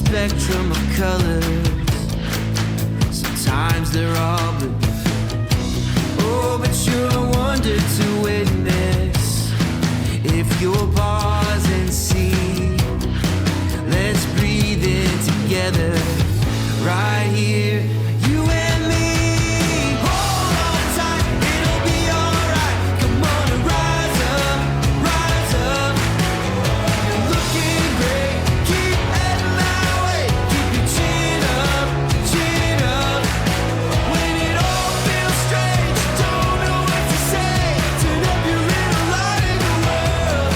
spectrum of colors. Sometimes they're all blue. Oh, but you're a wonder to witness. If you'll pause and see, let's breathe in together, right here, you and me. Hold on tight, it'll be alright. Come on and rise up, rise up. You're looking great, keep heading that way. Keep your chin up, chin up. When it all feels strange, don't know what to say. Turn up your little light in the world.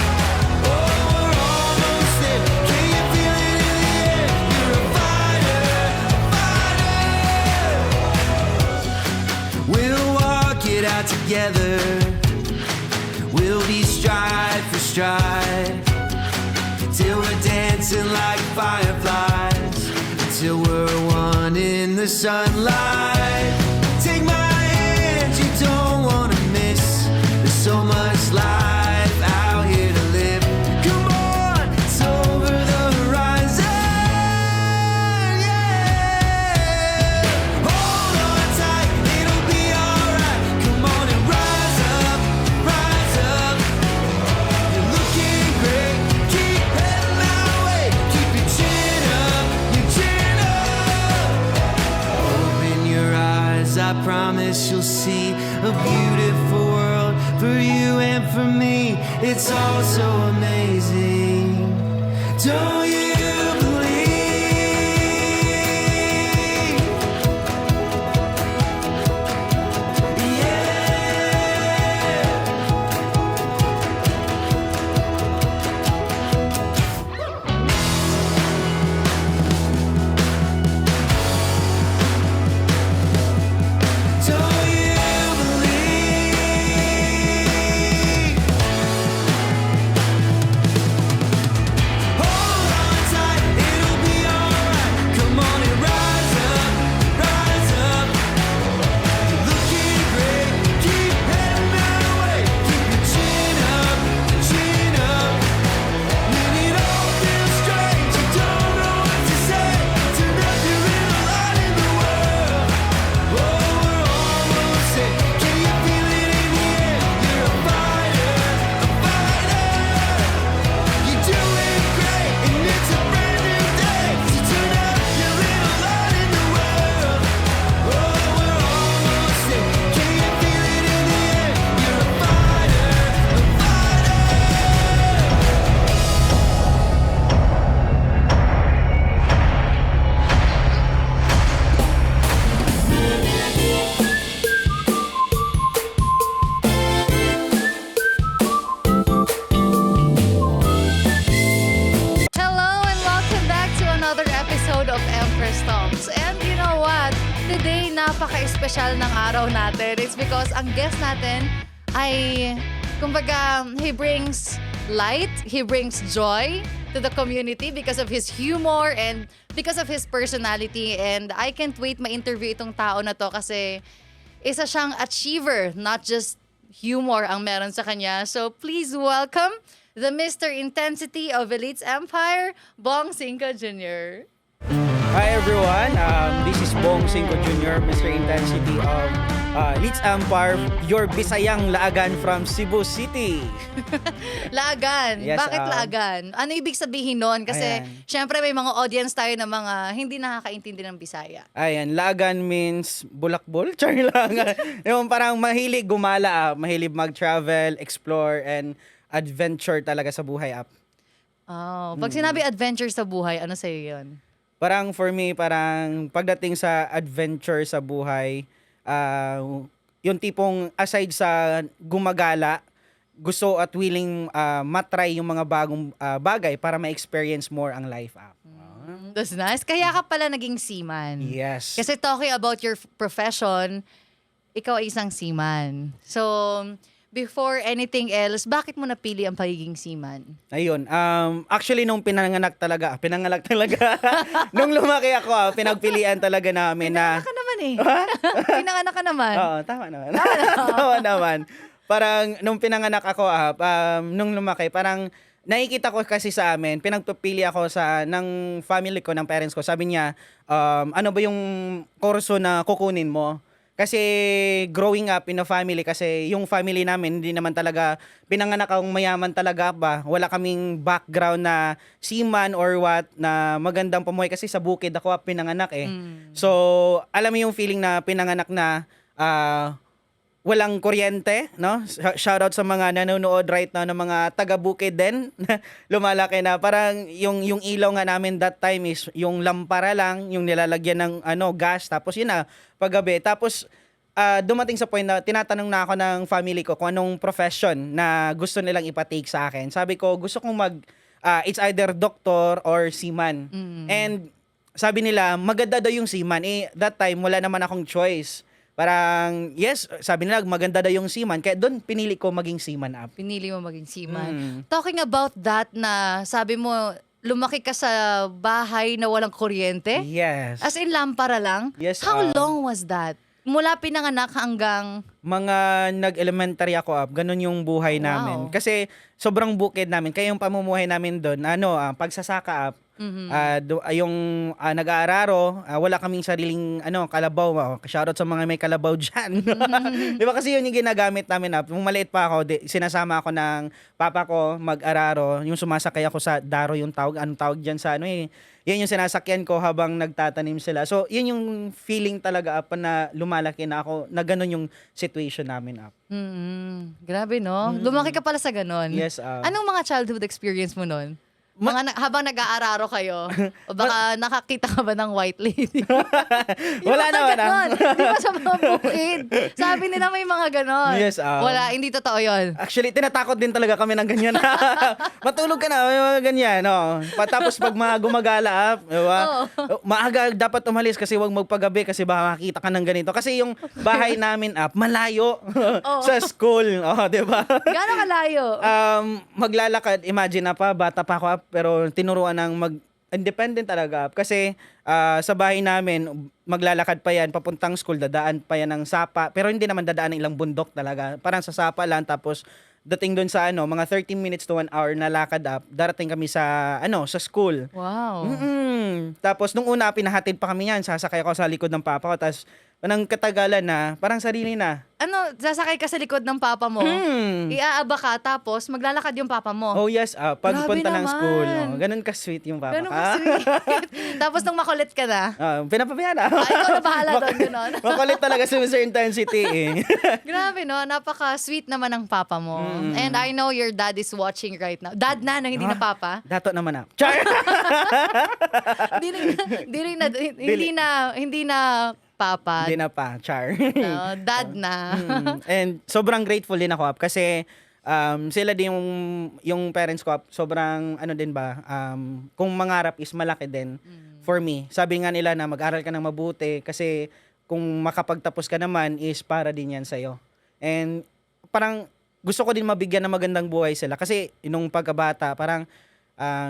Oh, we're almost there. Can you feel it in the air? You're a fighter, fighter. We'll walk it out together. We'll be stride for stride, till we're dancing like fireflies, until we're one in the sunlight. Take my hand, you don't wanna miss. There's so much life out here to live. Come on, it's over the horizon, yeah. Hold on tight, it'll be alright. Come on and rise up, rise up. You're looking great, keep heading that way. Keep your chin up, your chin up. Open your eyes, I promise you'll see a beautiful world for you and for me. It's all so amazing. Don't you believe? Yeah. Don't you believe? Hold on episode of Empress Talks. And you know what? Today, napaka-espesyal ng araw natin. It's because ang guest natin ay, kumbaga, he brings light, he brings joy to the community because of his humor and because of his personality. And I can't wait ma-interview itong tao na to kasi isa siyang achiever, not just humor ang meron sa kanya. So please welcome the Mr. Intensity of Elites Empire, Bong Cinco Jr. Hi everyone, this is Bong Cinco Jr., Mr. Intensity of Elites Empire, your Bisayang Laagan from Cebu City. Laagan. Yes, Bakit Laagan? Ano ibig sabihin nun? Kasi Ayan. syempre may mga audience tayo na mga hindi nakakaintindi ng Bisaya. Ayan, Laagan means bulakbol, char lang. Yung parang mahilig gumala, mahilig mag-travel, explore, and adventure talaga sa buhay up. Oh, pag sinabi adventure sa buhay, ano sa'yo yun? Parang for me, parang pagdating sa adventure sa buhay, yung tipong aside sa gumagala, gusto at willing matry yung mga bagong bagay para ma-experience more ang life up. That's nice. Kaya ka pala naging seaman. Yes. Kasi talking about your profession, ikaw ay isang seaman. So, before anything else, bakit mo napili ang pagiging seaman? Ayun. Actually, nung pinanganak talaga. Nung lumaki ako, pinagpilian talaga namin na... Pinanganak ka naman eh. Pinanganak ka naman. Oo, tama naman. Tama naman. Parang nung pinanganak ako, nung lumaki, parang nakikita ko kasi sa amin, pinagpipili ako ng family ko, ng parents ko. Sabi niya, ano ba yung kurso na kukunin mo? Kasi growing up in a family, kasi yung family namin, hindi naman talaga, pinanganak akong mayaman talaga ba? Wala kaming background na seaman or what, na magandang pamuhay kasi sa bukid ako pinanganak eh. So, alam mo yung feeling na pinanganak na walang kuryente, no? Shoutout sa mga nanonood right now ng mga taga-bukid din. Lumalaki na. Parang yung ilaw nga namin that time is yung lampara lang, yung nilalagyan ng gas. Tapos yun na, paggabi. Tapos dumating sa point na tinatanong na ako ng family ko kung anong profession na gusto nilang ipatake sa akin. Sabi ko, gusto kong it's either doctor or seaman. And sabi nila, maganda daw yung seaman. That time, wala naman akong choice. Parang, yes, sabi nila, maganda daw yung seaman. Kaya doon, pinili ko maging seaman up. Pinili mo maging seaman. Talking about that na sabi mo, lumaki ka sa bahay na walang kuryente? Yes. As in, lampara lang? Yes, How long was that? Mula pinanganak hanggang... Mga nag-elementary ako up, ganun yung buhay namin. Kasi sobrang bukid namin. Kaya yung pamumuhay namin doon, pagsasaka up, yung nag-aararo, wala kaming sariling kalabaw. Shoutout sa mga may kalabaw dyan. Di ba kasi yun yung ginagamit namin up. Nung maliit pa ako, sinasama ako ng papa ko mag-araro. Yung sumasakay ako sa daro yung tawag. Anong tawag dyan sa yan yung sinasakyan ko habang nagtatanim sila. So, yun yung feeling talaga up na lumalaki na ako, na ganun yung situation namin up. Grabe, no? Lumaki ka pala sa ganon. Yes. Anong mga childhood experience mo nun? Habang nag-aararo kayo, o baka nakakita ka ba ng white lady? Wala naman. Di ba sa mga bukid? Sabi nila may mga ganon. Yes. Wala, hindi totoo yun. Actually, tinatakot din talaga kami ng ganyan. Matulog ka na, may mga ganyan. No? Tapos pag mga gumagala, diba? Maaga dapat umalis kasi wag magpagabi kasi baka makita ka ng ganito. Kasi yung bahay namin malayo sa school. Diba? Gano'ng kalayo? Maglalakad, imagine na pa, bata pa ako pero tinuruan ng independent talaga. Kasi sa bahay namin, maglalakad pa yan, papuntang school, dadaan pa yan ng sapa. Pero hindi naman dadaan ng ilang bundok talaga. Parang sa sapa lang, tapos dating doon sa mga 13 minutes to 1 hour na lakad up, darating kami sa school. Wow. Tapos nung una, pinahatid pa kami yan, sasakay ako sa likod ng papa ko, tapos nang katagalan na, parang sarili na. Sasakay ka sa likod ng papa mo, iaaba ka, tapos maglalakad yung papa mo. Oh yes, pagpunta ng naman. school. Ganun ka-sweet yung papa Ganun ka. ka-sweet. Tapos nung makulit ka na, Pinapabayaan na. ikaw na bahala doon, gano'n. Makulit talaga si Mr. Intensity eh. Grabe, no? Napaka-sweet naman ng papa mo. And I know your dad is watching right now. Dad na, hindi na papa. Dato naman na. Char! Hindi na papa. Hindi na pa, char. Dad na. And sobrang grateful din ako kasi sila din yung parents ko sobrang ano din ba kung mangarap is malaki din. for me. Sabi nga nila na mag-aral ka ng mabuti kasi kung makapagtapos ka naman is para din yan sa'yo. And parang gusto ko din mabigyan ng magandang buhay sila kasi nung pagkabata parang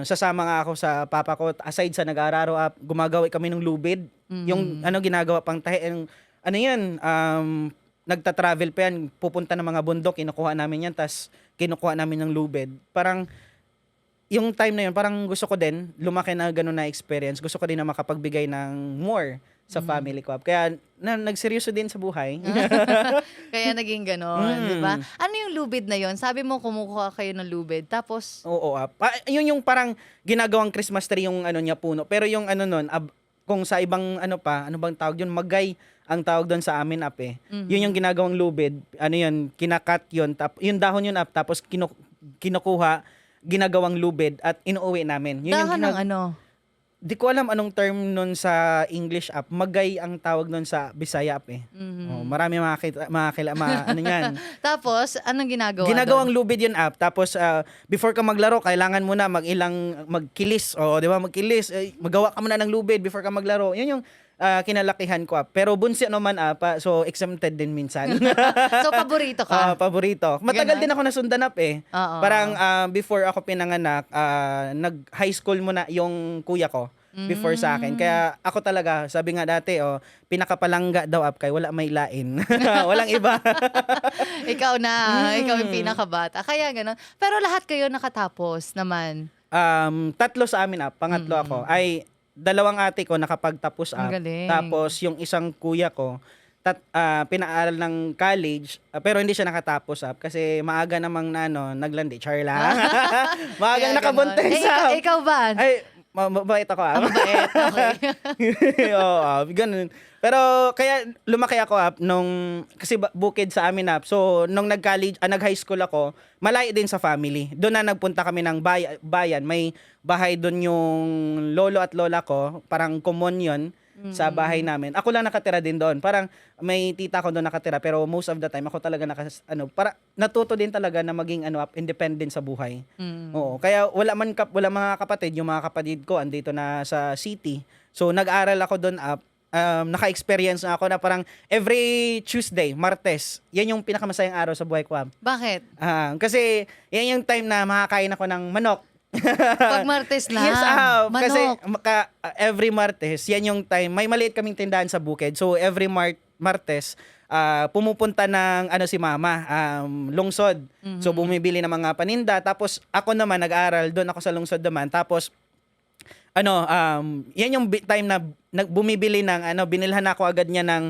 sasama nga ako sa papa ko aside sa nag-aararo up, gumagawa kami ng lubid. Yung ginagawa pang tahi, yan, nagta-travel pa yan, pupunta ng mga bundok, kinukuha namin yan, tas kinukuha namin ng lubid. Parang yung time na yun, parang gusto ko din, lumaki na gano'n na experience, gusto ko din na makapagbigay ng more sa family ko. Kaya nagseryoso din sa buhay. Kaya naging gano'n, di ba? Ano yung lubid na yon? Sabi mo kumukuha kayo ng lubid, tapos Oo, yun yung parang ginagawang Christmas tree yung niya puno. Pero yung nun, kung sa ibang ano bang tawag yun, magay ang tawag doon sa amin Yun yung ginagawang lubid. Yun, kinakat yun, yung dahon yun tapos kinukuha, ginagawang lubid at inuuwi namin. Yun dahon ng ano? Di ko alam anong term nun sa English magay ang tawag nun sa Bisaya marami ano yan. Tapos, anong ginagawa Ginagawang doon? lubid yun Tapos, before ka maglaro, kailangan mo na magkilis. Di ba? Magkilis. Magawa ka muna ng lubid before ka maglaro. Yun yung kinalakihan ko Pero bunsi naman so exempted din minsan. So, paborito ka? Paborito. Matagal Ganon? din ako nasundan Oo. Parang before ako pinanganak, nag-high school muna yung kuya ko before sa akin. Kaya ako talaga, sabi nga dati, pinakapalangga daw kay wala may lain. Walang iba. Ikaw yung pinakabata. Kaya gano'n. Pero lahat kayo nakatapos naman. Tatlo sa amin pangatlo ako. Ay, dalawang ate ko nakapagtapos Ang galing. Tapos yung isang kuya ko, pinaaral ng college, pero hindi siya nakatapos kasi maaga namang naglandi. Charla. Maagang Kaya nakabuntis ganon. Ikaw ba? Ay, mabait ako Mabait. Okay. Oo, ganun. Pero kaya lumaki ako kasi bukid sa amin So nung nag-college, nag-high school ako, malayo din sa family. Doon na nagpunta kami ng bayan. May bahay doon yung lolo at lola ko, parang common yun sa bahay namin. Ako lang nakatira din doon. Parang may tita ko doon nakatira pero most of the time ako talaga para natuto din talaga na maging independent sa buhay. Oo, kaya wala mga kapatid, yung mga kapatid ko andito na sa city. So nag-aral ako doon naka-experience na ako na parang every Tuesday, Martes, yan yung pinakamasayang araw sa buhay ko. Bakit? Kasi yan yung time na makakain ako ng manok. Pag Martes lang. Yes, Manok. kasi every Martes, yan yung time. May maliit kaming tindahan sa bukid. So every Martes, pumupunta ng si mama, lungsod. So bumibili ng mga paninda. Tapos ako naman nag-aaral, doon ako sa lungsod naman. Tapos yan yung time na bumibili ng binilhan ako agad niya ng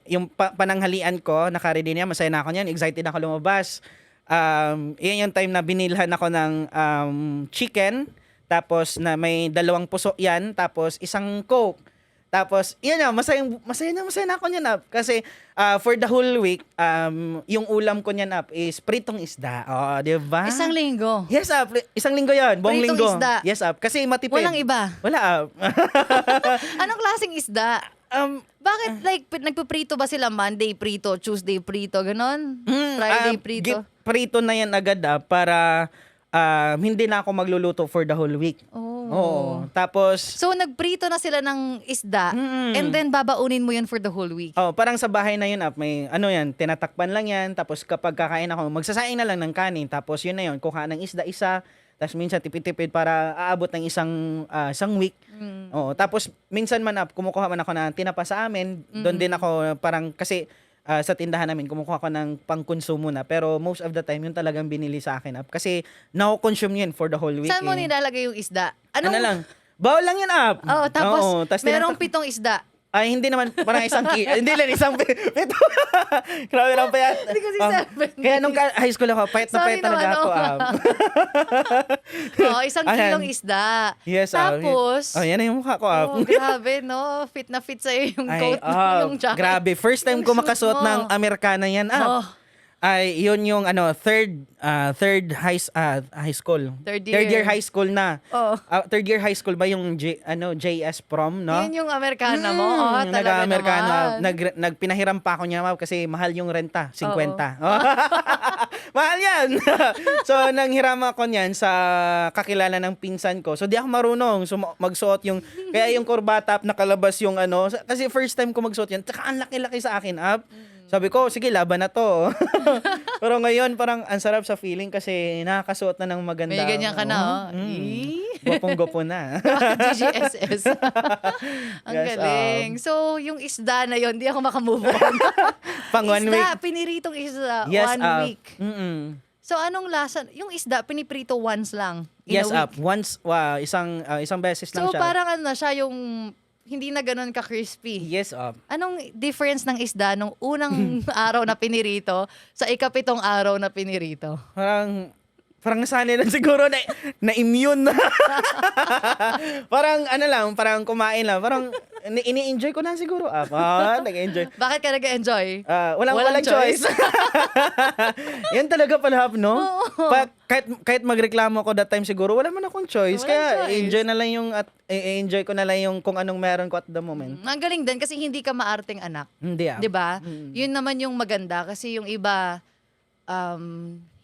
yung pananghalian ko, naka-ready niya, masaya na ako niyan, excited ako lumabas. Yan yung time na binilhan ako ng chicken, tapos na may 2 puso yan, tapos isang Coke. Tapos, yan masaya na ako niyan Kasi for the whole week, yung ulam ko niyan is pritong isda. Di ba? Isang linggo. Yes, isang linggo yan. Buong Pritong linggo. isda. Yes, kasi matipid. Walang iba. Wala, Anong klaseng isda? Bakit nagpiprito ba sila Monday prito, Tuesday prito, ganon? Friday prito? Prito na yan agad para hindi na ako magluluto for the whole week. Oo. Tapos, So, nagprito na sila ng isda and then babaunin mo yun for the whole week. parang sa bahay na yun may yan, tinatakpan lang yan. Tapos kapag kakain ako, magsasaing na lang ng kanin. Tapos yun na yun, kuha ng isda isa. Tapos minsan tipid-tipid para aabot ng isang week. Tapos minsan kumukuha man ako ng tinapa sa amin. Doon din ako parang kasi sa tindahan namin, kumukuha ko ng pangkonsumo na. Pero most of the time, yun talagang binili sa akin kasi na-consume yun for the whole week. Saan mo nilalagay yung isda? Ano lang? Bawal lang yun Tapos tas merong 7 isda. Ay, hindi naman, parang hindi lang, isang pito. Grabe lang pa yan. Hindi kasi 7. Kaya nung high school ako, payat na payat talaga ako. Isang kilong isda. Yes, Tapos, yan na yung mukha ko. grabe, no? Fit na fit sa'yo yung coat, yung jacket. Grabe. First time ko Yung suit makasuot mo. ng Americana yan. Ay, yun yung high school. Third Third year year. high school na. Oo. Third year high school ba yung JS prom, no? Yun yung Amerikana mo. Oh, talaga Nag-Amerikano. naman. Nagpinahiram pa ako niya, ma'am, kasi mahal yung renta, 50. Mahal yan! So, nanghiram ako niyan sa kakilala ng pinsan ko. So, di ako marunong magsuot yung, kaya yung kurbata nakalabas yung kasi first time ko magsuot yan, tsaka ang laki-laki sa akin, Sabi ko, sige, laban na to. Pero ngayon, parang ang sarap sa feeling kasi nakakasuot na ng maganda. May ganyan ka na, oh. Gwapong-gwapo na. GGSS. Ang Yes, galing. So, yung isda na yon, di ako makamove on. Pang 1 week. Piniritong isda, Yes, 1 week. Mm-mm. So, anong lasa? Yung isda, piniprito once lang in Yes, a week. once, isang beses lang So, siya. parang siya yung hindi na ganun ka-crispy. Yes, Anong difference ng isda nung unang araw na pinirito sa ikapitong araw na pinirito? Parang nasanay na siguro na immune na. Parang parang kumain lang. Parang ini-enjoy ko na siguro. Nag-enjoy. Bakit ka nag-enjoy? Walang choice. Yan talaga pala, no? Kahit magreklamo ako that time siguro, wala man akong choice. Walang Kaya choice. enjoy ko na lang yung kung anong meron ko at the moment. Ang galing din kasi hindi ka maarteng anak. Hindi 'Di ba? Yun naman yung maganda kasi yung iba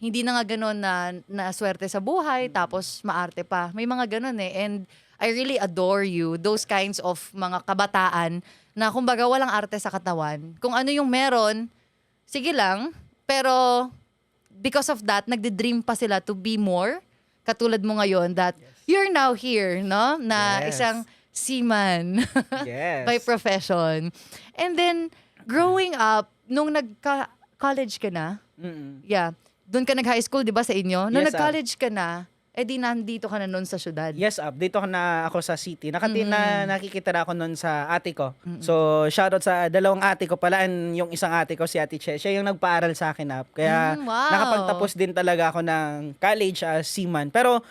hindi na nga ganun na swerte sa buhay tapos maarte pa. May mga ganun eh. And I really adore you, those kinds of mga kabataan na kumbaga walang arte sa katawan. Kung ano yung meron, sige lang. Pero because of that, nagde-dream pa sila to be more. Katulad mo ngayon that you're now here, no? Na Yes. isang seaman Yes. by profession. And then, growing up, nung nagka-college ka na, Mm-mm. yeah, doon ka nag-high school, di ba, sa inyo? Nung Yes, nag-college ka na, di nandito ka na noon sa syudad. Yes, dito na ako sa city. Nakikita na ako noon sa ate ko. So, shoutout sa dalawang ate ko pala. And yung isang ate ko, si Ate Che. Siya yung nagpaaral sa akin, Kaya, Wow. nakapagtapos din talaga ako ng college as seaman. Pero,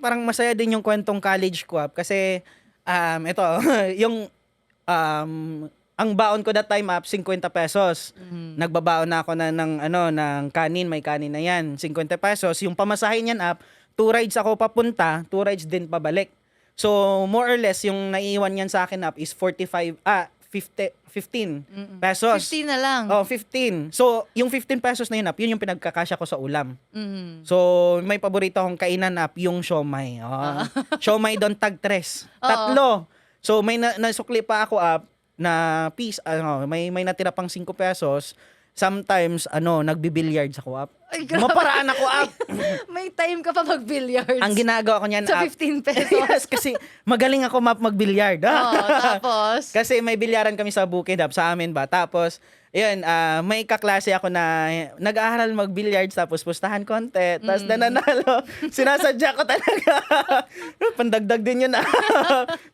parang masaya din yung kwentong college ko, Kasi, ito, yung, ang baon ko that time, 50 pesos. Nagbabaon na ako ng kanin. May kanin na yan. 50 pesos. Yung pamasahin yan, 2 rides ako papunta, 2 rides din pabalik. So, more or less, yung naiiwan yan sa akin is 15 pesos. 15 na lang. Oh, 15. So, yung 15 pesos na yun yung pinagkakasya ko sa ulam. Mhm. So, may paborito akong kainan, yung siomay. Siomay doon tag 3. Tatlo. So, may nasukli pa ako, na piece, may natira pang 5 pesos. Sometimes, nagbi-billiards ako, Ay, grabe. Maparaan ako, May time ka pa mag-billiards. Ang ginagawa ko niyan, sa 15 pesos. Yes, kasi magaling ako mag-bilyard. Tapos? Kasi may bilyaran kami sa bukid, sa amin ba. Tapos, yun, may kaklase ako na nag-aaral mag-billiards, tapos pustahan konti, tapos nananalo. Sinasadya ko talaga. Pandagdag din yun.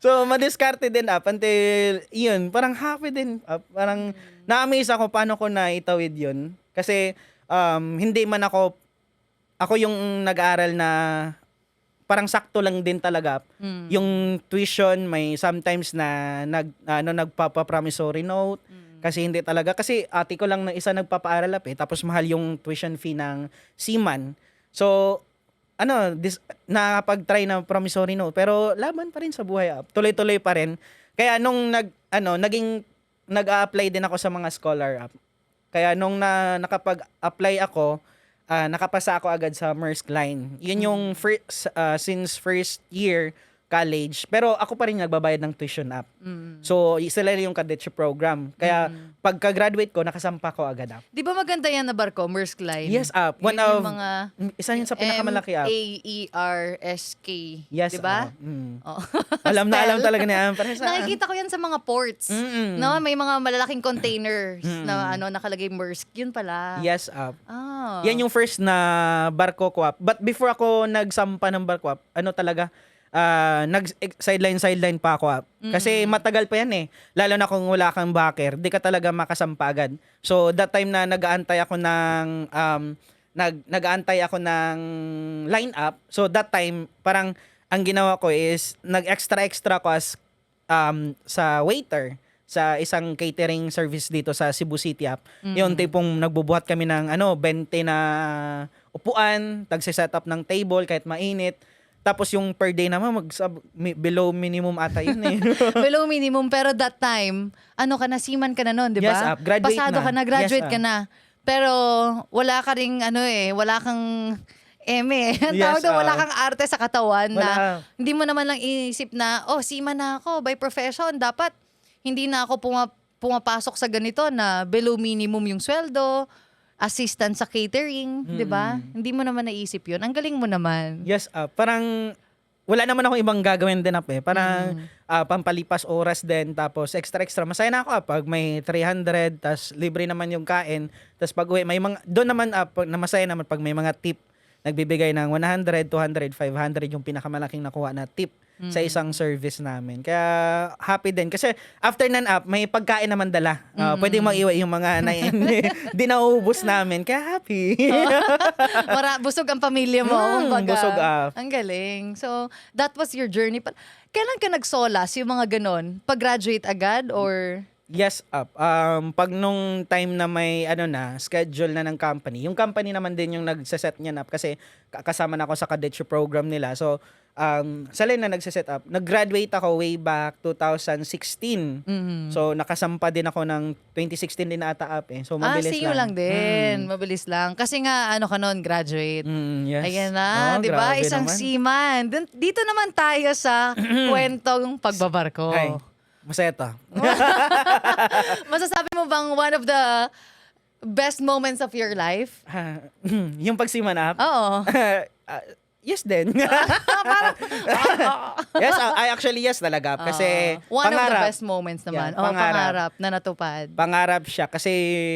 So, madiskarte din until, yun, parang happy din. Parang na-amaze ako paano ko naitawid yun. Kasi, hindi man ako yung nag-aaral na parang sakto lang din talaga. Yung tuition, may sometimes na nagpapa-promissory note. Kasi hindi talaga. Kasi ate ko lang na isa nagpapaaral tapos mahal yung tuition fee ng seaman. So, nakapag-try na promissory note. Pero laban pa rin sa buhay. Tuloy-tuloy pa rin. Kaya nung nag-a-apply din ako sa mga scholar. Kaya nung nakapag-apply ako, nakapasa ako agad sa Maersk Line. Yun yung since first year college. Pero ako pa rin nagbabayad ng tuition So, sila yung cadetship program. Kaya pagka-graduate ko, nakasampa ko agad Di ba maganda yan na barko, Maersk Line? Yes, Yun yung mga isa yun sa pinakamalaki MAERSK. Yes, Di ba? Oh. Alam na alam talaga niya. Nakikita ko yan sa mga ports. No, may mga malalaking containers na nakalagay Maersk. Yun pala. Yes, Ah. yan yung first na barko ko. But before ako nagsampa ng barko, talaga, sideline pa ako. Kasi matagal pa yan Lalo na kung wala kang backer, di ka talaga makasampa agad. So that time na nag-aantay ako ng line up. So that time parang ang ginawa ko is nag-extra ko as sa waiter. sa isang catering service dito sa Cebu City App. Yung tipong nagbubuhat kami ng 20 na upuan, tagse-set up ng table kahit mainit. Tapos yung per day naman below minimum ata yun eh. Below minimum, pero that time, seaman ka na nun, di ba? Yes, graduate Pasado na. ka na, graduate Yes, ka na. Pero wala ka ring wala kang eme. Ang Yes, tawag doon, wala kang arte sa katawan na Wala. hindi mo naman lang iisip na, seaman na ako by profession. Dapat hindi na ako pumapasok sa ganito na below minimum yung sweldo, assistant sa catering, di ba? Hindi mo naman naisip yun. Ang galing mo naman. Yes, parang wala naman akong ibang gagawin din eh. Parang pampalipas oras din, tapos extra. Masaya na ako pag may 300, tas libre naman yung kain. Tas pag uwi, may mga, doon naman na masaya naman pag may mga tip. Nagbibigay ng 100, 200, 500 yung pinakamalaking nakuha na tip sa isang service namin. Kaya happy din. Kasi after nan may pagkain naman dala. Pwede mag-iwi yung mga di nauubos namin. Kaya happy. Busog ang pamilya mo. Kumbaga. Busog Ang galing. So, that was your journey. Kailan ka nagsolas yung mga ganon? Pag-graduate agad or... Yes, pag nung time na may schedule na ng company. Yung company naman din yung nagse-set niyan up kasi kasama na ako sa cadetship program nila. So, sila na nagse-set up. Nag-graduate ako way back 2016. So, nakasampa din ako ng 2016 din ata up eh. So, mabilis CU lang din. Mabilis lang. Kasi nga, ka nun, graduate. Yes. Ayan na, di ba? Grabe Isang naman. seaman. Dito naman tayo sa kwentong pagbabarko. Ay, masaya to. Masasabi mo bang one of the best moments of your life? Yung pagsiman up? Oo. Yes din. Yes, actually yes talaga. Kasi One of the pangarap. best moments naman. Yeah, Pangarap na natupad. Pangarap siya. Kasi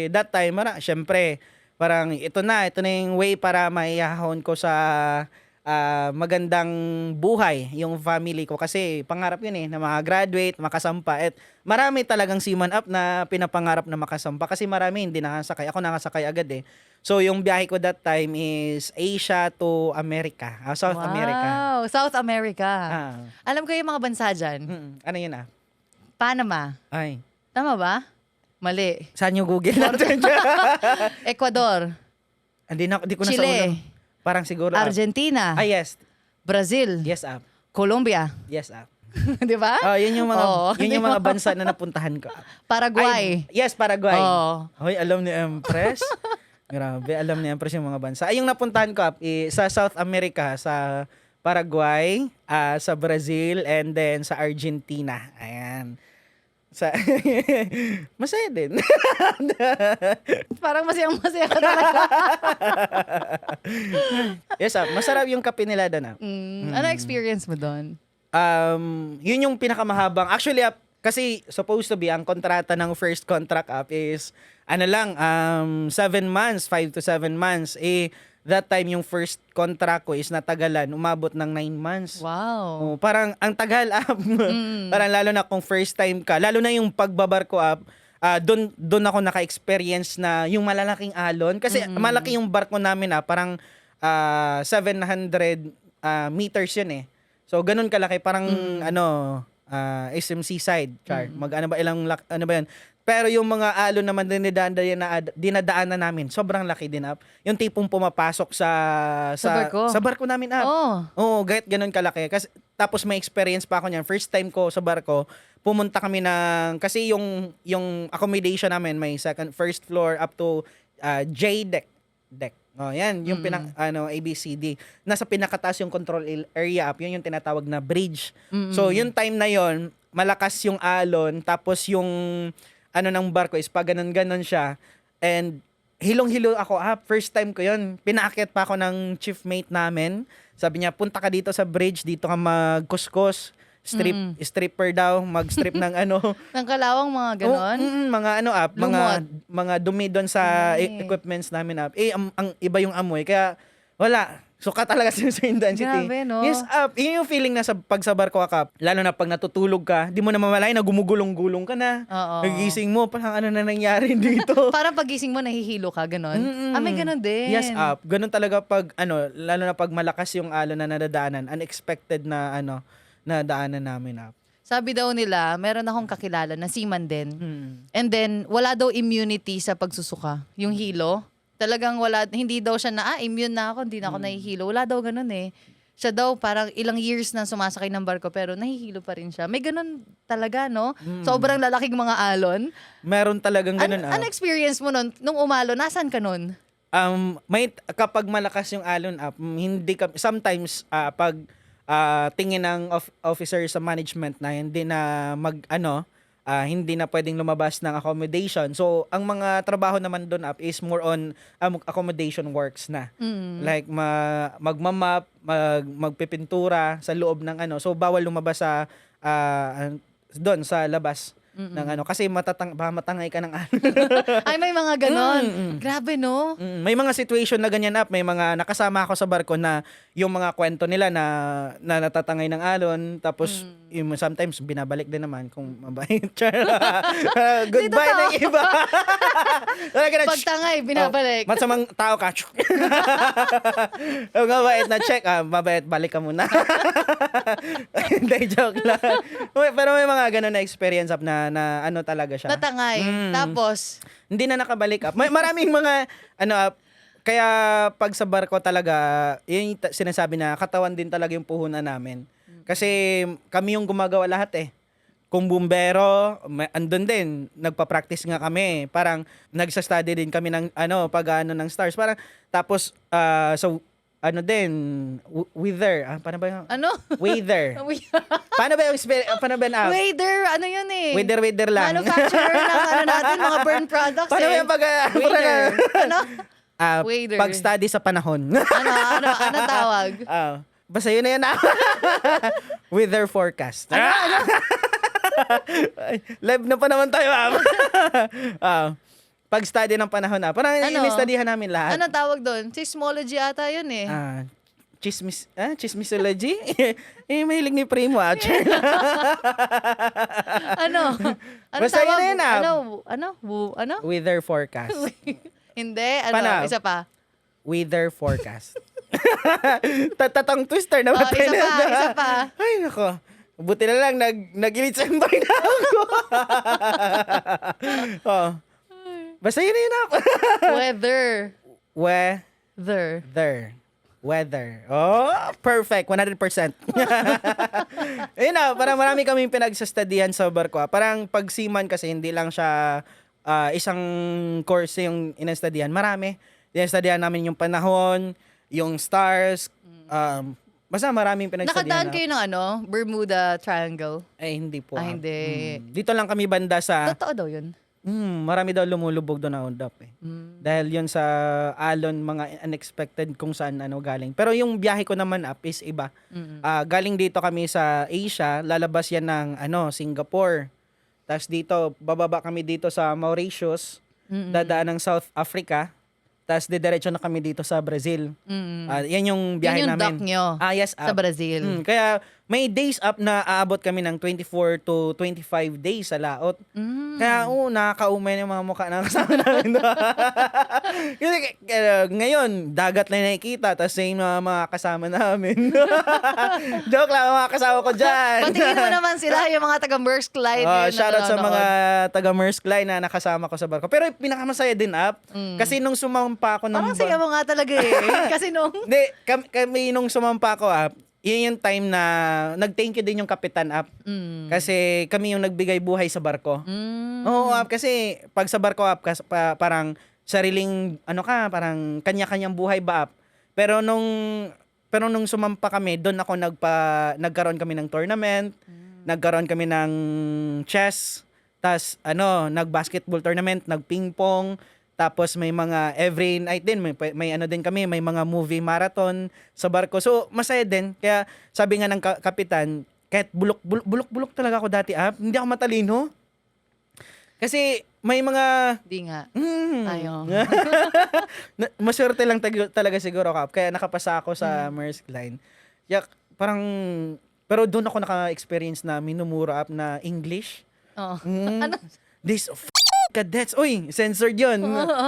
that time, syempre, parang ito na yung way para maihahon ko sa magandang buhay yung family ko. Kasi pangarap yun na makagraduate, makasampa. At marami talagang seaman up na pinapangarap na makasampa. Kasi marami hindi nakasakay. Ako nakasakay agad eh. So yung biyahe ko that time is Asia to America. South America. Wow, South America. Ah. Alam ko yung mga bansa dyan. Ano yun Panama. Ay. Tama ba? Mali. Saan yung Google natin? Ecuador. Di ko na sa Chile. ulo. Parang siguro. Argentina. Yes. Brazil. Yes, up. Colombia. Yes, up. Di ba? Yun yung mga Oo. yun yung mga bansa na napuntahan ko. Paraguay. Yes, Paraguay. Oo. Hoy, alam ni Empress. Grabe, alam ni Empress yung mga bansa. Yung napuntahan ko sa South America, sa Paraguay, sa Brazil, and then sa Argentina. Ayan. Masaya din. Parang masayang-masaya ka talaga. Yes, masarap yung kape nila doon. Ano experience mo doon? Yun yung pinakamahabang. Actually, kasi supposed to be, ang kontrata ng first contract is, 7 months, 5 to 7 months. That time, yung first contract ko is natagalan, umabot ng 9 months. Wow. Parang ang tagal Parang lalo na kung first time ka, lalo na yung pagbabarko doon ako naka-experience na yung malalaking alon. Kasi malaki yung barko namin parang 700 meters yun eh. So ganun kalaki, parang SMC side, char. Ano ba yun? Pero yung mga alon naman dinadaanan namin, sobrang laki din Yung tipong pumapasok sa barko namin Oo, kahit ganun kalaki. Tapos may experience pa ako niyan. First time ko sa barko, pumunta kami kasi yung accommodation namin may first floor up to J deck. Yan, yung ABCD. Nasa pinakataas yung control area yun yung tinatawag na bridge. So, yung time na yon, malakas yung alon, tapos yung ng barko is pag ganon siya. And hilong-hilo ako. First time ko yun. Pinaakyat pa ako ng chief mate namin. Sabi niya, punta ka dito sa bridge, dito ka magkuskos. Stripper daw, mag-strip ng Ng kalawang mga ganon? Mga dumi doon sa equipments namin ang iba yung amoy. Kaya wala. Suka talaga sa intensity. Grabe, no? Yes, yun yung feeling na pag sa barko ka, lalo na pag natutulog ka, di mo na mamalayan na gumugulong-gulong ka na. Oo. Nagising mo, parang ano na nangyari dito. Parang pagising mo, nahihilo ka, ganon? May ganon din. Yes, ganun talaga pag, lalo na pag malakas yung alon na nadadaanan, unexpected na, na daanan namin sabi daw nila, meron akong kakilala na seaman din. Mm. And then, wala daw immunity sa pagsusuka. Yung hilo. Talagang wala, hindi daw siya na, immune na ako, hindi na ako nahihilo. Wala daw ganun eh. Siya daw parang ilang years na sumasakay ng barko pero nahihilo pa rin siya. May ganun talaga, no? Sobrang lalaking mga alon. Meron talagang ganun. Ano experience mo nun? Nung umalo, nasan ka nun? May kapag malakas yung alon up, hindi ka sometimes pag tingin ng officer sa management na hindi na hindi na pwedeng lumabas ng accommodation. So, ang mga trabaho naman doon up is more on accommodation works na. Like magmamap, magpipintura sa loob ng So, bawal lumabas sa doon sa labas ng kasi matangay ka ng Ay, may mga ganon. Grabe, no? May mga situation na ganyan up. May mga nakasama ako sa barko na yung mga kwento nila na natatangay ng alon. Tapos yung sometimes binabalik din naman kung mabait. Goodbye na yung iba. Pagtangay, binabalik. Masamang tao ka. Yung mabait na check. Mabait, balik ka muna. Hindi, joke lang. Pero may mga ganun na experience up na talaga siya. Natangay. Tapos, Hindi na nakabalik up. May maraming mga kaya pag sa barko talaga, yun yung sinasabi na katawan din talaga yung puhunan namin. Kasi kami yung gumagawa lahat eh. Kung bumbero, andun din, nagpa-practice nga kami. Parang nagsa-study din kami ng ng stars. Parang tapos weather. Paano ba yung weather? Paano ba yung paano ba na? Wader, ano yun eh? Weather lang. Manufacturer ng natin, mga burn products Paano ba eh. yung Wader. Ano? Weather. Pag-study sa panahon. Ano tawag? Basta yun na yan. Weather forecast. Live na pa naman tayo. Pag-study ng panahon na. Parang in-studyhan namin lahat. Ano tawag doon? Seismology ata yun eh. Chismisology? Mahilig ni Primo. Ano? Basta tawag? yun na. Ano? Weather forecast. Hindi. Paano? Isa pa. Weather forecast. Tatang twister na Isa pa. Ay, nako. Buti na lang, nag-ilitsemboy na ako. Basta yun na. Weather. Weather. Oh, perfect. 100%. Ayun na, parang marami kaming pinagsastudihan sa barko. Parang pag seaman kasi, hindi lang siya isang course yung inastudihan. Marami. Inastudihan namin yung panahon, yung stars, basta maraming pinagstudihan. Nakadaan kayo ng Bermuda Triangle? Hindi po. Hindi. Dito lang kami banda sa... Totoo daw yun? Marami daw lumulubog doon na undap eh. Dahil yun sa alon, mga unexpected kung saan galing. Pero yung biyahe ko naman up is iba. Galing dito kami sa Asia, lalabas yan ng Singapore. Tapos dito, bababa kami dito sa Mauritius, dadaan ng South Africa. Tapos didiretso na kami dito sa Brazil. Yan yung biyahe yun yung namin. dock nyo Yes, sa Brazil. Kaya may days up na aabot kami ng 24 to 25 days sa laot. Kaya nakakaumay yung mga mukha na kasama namin. Kasi ngayon, dagat na yung nakikita, tapos yung mga kasama namin. Joke lang, mga kasama ko dyan. Patingin mo naman sila, yung mga taga Maersk Line. Shoutout sa mga taga Maersk Line na nakasama ko sa barko. Pero pinakamasaya din up. Kasi nung sumampa ako ng... Parang saya mo nga talaga eh. Kasi Hindi, kami nung sumampa ako up, yun yung time na nag-thank you din yung kapitan up. Kasi kami yung nagbigay buhay sa barko. Oo, up, kasi pag sa barko up, parang sariling, parang kanya-kanyang buhay ba up. Pero nung sumampa kami, doon ako nagkaroon kami ng tournament, nagkaroon kami ng chess, tas nag-basketball tournament, nag-ping-pong, tapos may mga every night din, may din kami, may mga movie marathon sa barko. So, masaya din. Kaya sabi nga ng kapitan, kahit bulok talaga ako dati, hindi ako matalino. Kasi may mga... Di nga. Ayaw. Maswerte lang talaga siguro, Kap. Kaya nakapasa ako sa Maersk Line. Pero doon ako naka-experience na minumura up na English. Ano? This cadets. Uy, censored yun.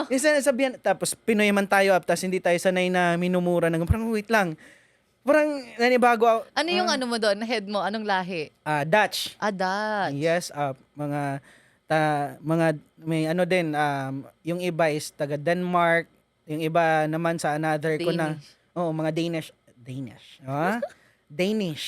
Yung sabihan, tapos Pinoy man tayo up, tapos hindi tayo sanay na minumura. Parang wait lang. Parang nanibago ako. Ano yung ano mo doon, head mo? Anong lahi? Dutch. Dutch. Yes, mga may ano din, yung iba is taga Denmark, yung iba naman sa another ko na. Danish. Mga Danish. Danish.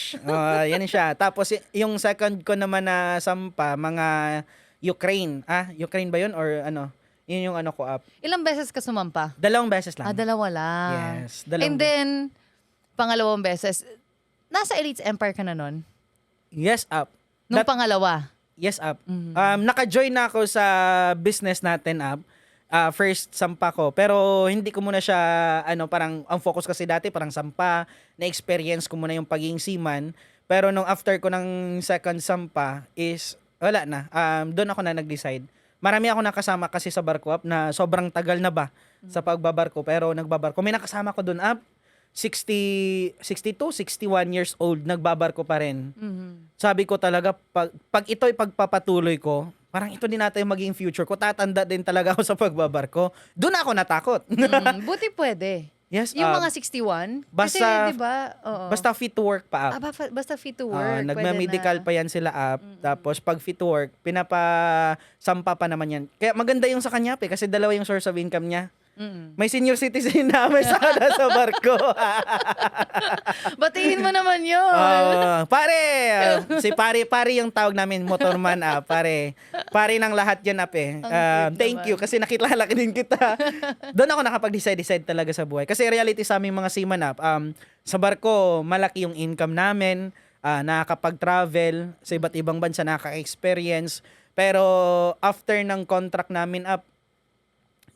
Yan siya. Tapos yung second ko naman na sampa, mga Ukraine. Ukraine ba yun or ano? Yun yung ano ko up. Ilang beses ka sumampa? 2 beses lang. Dalawa lang. Yes, And then, pangalawang beses, nasa Elites Empire ka na nun? Yes, up. Nung pangalawa? Yes, up. Mhm. Naka-join na ako sa business natin, up. First sampa ko. Pero hindi ko muna siya, parang, ang focus kasi dati, parang sampa, na-experience ko muna yung pagiging seaman. Pero nung after ko ng second sampa is, wala na. Doon ako na nag-decide. Marami ako nakasama kasi sa barko, up, na sobrang tagal na ba sa pagbabarko. Pero nagbabarko. May nakasama ko doon, up. 62, 61 years old, nagbabarko pa rin. Mhm. Sabi ko talaga, pag ito'y pagpapatuloy ko, parang ito din natin yung maging future ko. Tatanda din talaga ako sa pagbabarko. Doon ako natakot. Buti pwede. Yes, Yung mga 61? Kasi, basta- di ba? Oo. basta fit to work pa, up. Basta fit to work. Nagma-medical pwede pa yan sila, up. Tapos pag fit to work, pinapasampa pa naman yan. Kaya maganda yung sa kanya, kasi dalawa yung source of income niya. Mm. May senior citizen na may sana sa barko. Batiin mo naman yun. Pare, si pare yung tawag namin, motorman, pare. Pare ng lahat yan, eh. Ang cute Thank you naman. kasi nakilala din kita. Doon ako nakapag-decide talaga sa buhay. Kasi reality sa aming mga seaman, sa barko, malaki yung income namin, nakakapag-travel sa iba't ibang bansa, nakaka-experience. Pero after ng contract namin,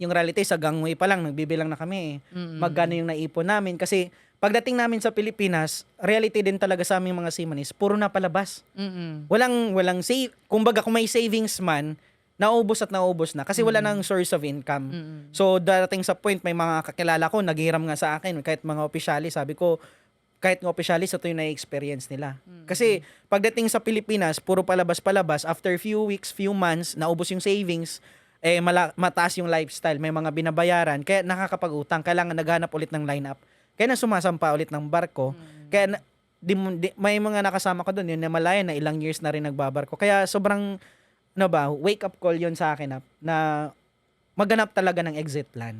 yung reality sa gangway pa lang, nagbibilang na kami. Magkano yung naipon namin. Kasi pagdating namin sa Pilipinas, reality din talaga sa aming mga seaman is puro na palabas. Mm-mm. Walang save. Kumbaga kung may savings man, naubos na. Kasi wala nang source of income. So darating sa point, may mga kakilala ko, naghiram nga sa akin, kahit mga opisyalis, sabi ko, kahit ng opisyalis, ito yung na-experience nila. Kasi pagdating sa Pilipinas, puro palabas, after few weeks, few months, naubos yung savings, mataas yung lifestyle, may mga binabayaran, kaya nakakapag-utang, kailangan naghanap ulit ng lineup. Kaya na sumasampa ulit ng barko. Kaya may mga nakasama ko doon, yun na malaya na ilang years na rin nagbabarko. Kaya sobrang, wake up call yun sa akin, na maghanap talaga ng exit plan.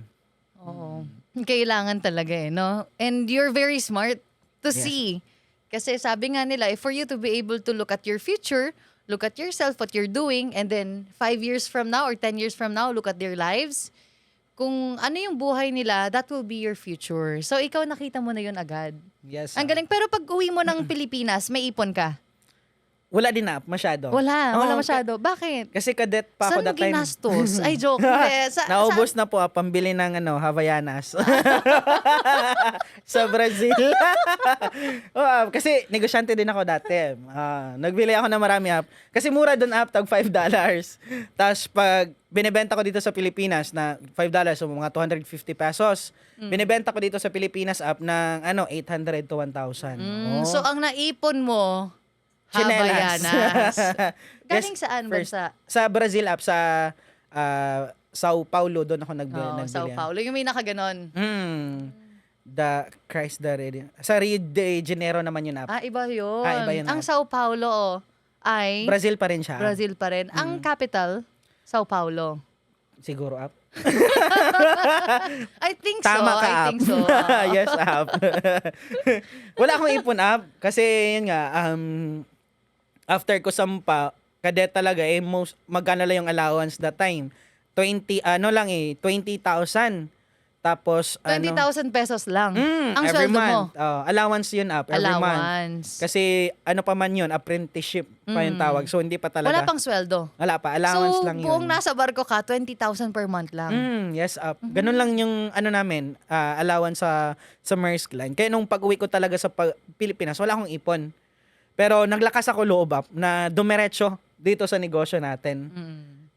Oo. Kailangan talaga no? And you're very smart to Yes. see. Kasi sabi nga nila, for you to be able to look at your future, look at yourself, what you're doing, and then 5 years from now or 10 years from now, look at their lives. Kung ano yung buhay nila, that will be your future. So, ikaw nakita mo na yun agad. Yes. Ang galing. Pero pag uwi mo ng Pilipinas, may ipon ka? Wala din masyado. Wala Oo, masyado. Bakit? Kasi cadet pa ako Saan mo that time. ginastos? Ay, joke. Hindi. Naubos na po pambili ng Havaianas. Sa Brazil. Kasi negosyante din ako dati. Nagbili ako ng marami, kasi mura doon, tag $5. Tapos pag binebenta ko dito sa Pilipinas na $5, so mga 250 pesos. Binebenta ko dito sa Pilipinas ng 800 to 1,000. So, ang naipon mo, Chinelas. Havaianas. Galing Yes, saan first. bansa? Sa Brazil, sa Sao Paulo, doon ako nagbili. Sao Paulo. Yung may nakaganon. Sa Rio de Janeiro naman yun, Iba yun. iba yun, Ang Sao Paulo ay Brazil pa rin siya. Brazil pa rin. Ang capital, Sao Paulo. Siguro, I think so. Tama ka, I think so. Yes, Wala akong ipon, kasi yun nga, after ko sampa, cadet talaga, magkano lang yung allowance that time. 20,000. Tapos, 20,000 pesos lang. Ang every sweldo mo. month. Allowance yun, every month. Allowance. Kasi, pa man yun, apprenticeship pa yung tawag. So, hindi pa talaga. Wala pang sweldo. Wala pa, allowance So, lang yun. buong nasa barko ka, 20,000 per month lang. Yes, Ganun lang yung namin, allowance sa Maersk Line. Kaya nung pag-uwi ko talaga sa Pilipinas, wala akong ipon. Pero naglakas ako loob, na dumiretso dito sa negosyo natin.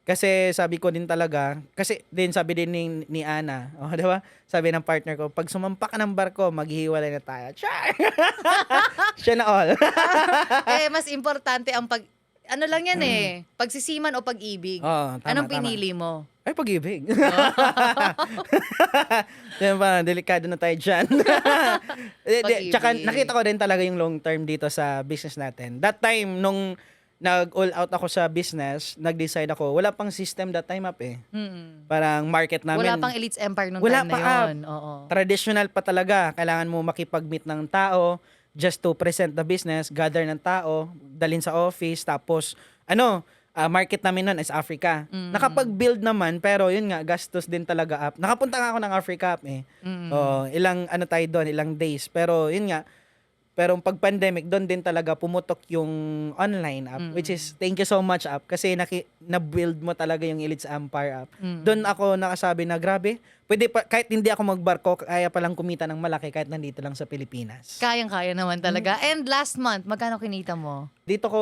Kasi sabi ko din talaga, kasi din sabi din ni Ana, di ba? Sabi ng partner ko, pag sumampa ka ng barko, maghihiwalay na tayo. Char! Siya na all. Mas importante ang ano lang yan pagsisiman o pag-ibig. Oo, tama, Anong tama. pinili mo? Ay, pag-ibig. Diba, delikado na tayo dyan. Pag-ibig. Tsaka nakita ko rin talaga yung long term dito sa business natin. That time, nung nag-all out ako sa business, nag-decide ako, wala pang system that time up eh. Parang market namin. Wala pang Elites Empire nung Wala time pa, na yun. Oo. Traditional pa talaga. Kailangan mo makipag-meet ng tao just to present the business, gather ng tao, dalhin sa office, tapos market namin nun is Africa. Nakapag-build naman, pero yun nga, gastos din talaga up. Nakapunta nga ako ng Africa up eh. Ilang tayo doon, ilang days. Pero yun nga, pero pag pandemic, doon din talaga pumutok yung online app, which is thank you so much app kasi na-build mo talaga yung Elites Empire app. Doon ako nakasabi na grabe, pwede pa, kahit hindi ako magbarko, kaya palang kumita ng malaki kahit nandito lang sa Pilipinas. Kayang-kaya naman talaga. And last month, magkano kinita mo? Dito ko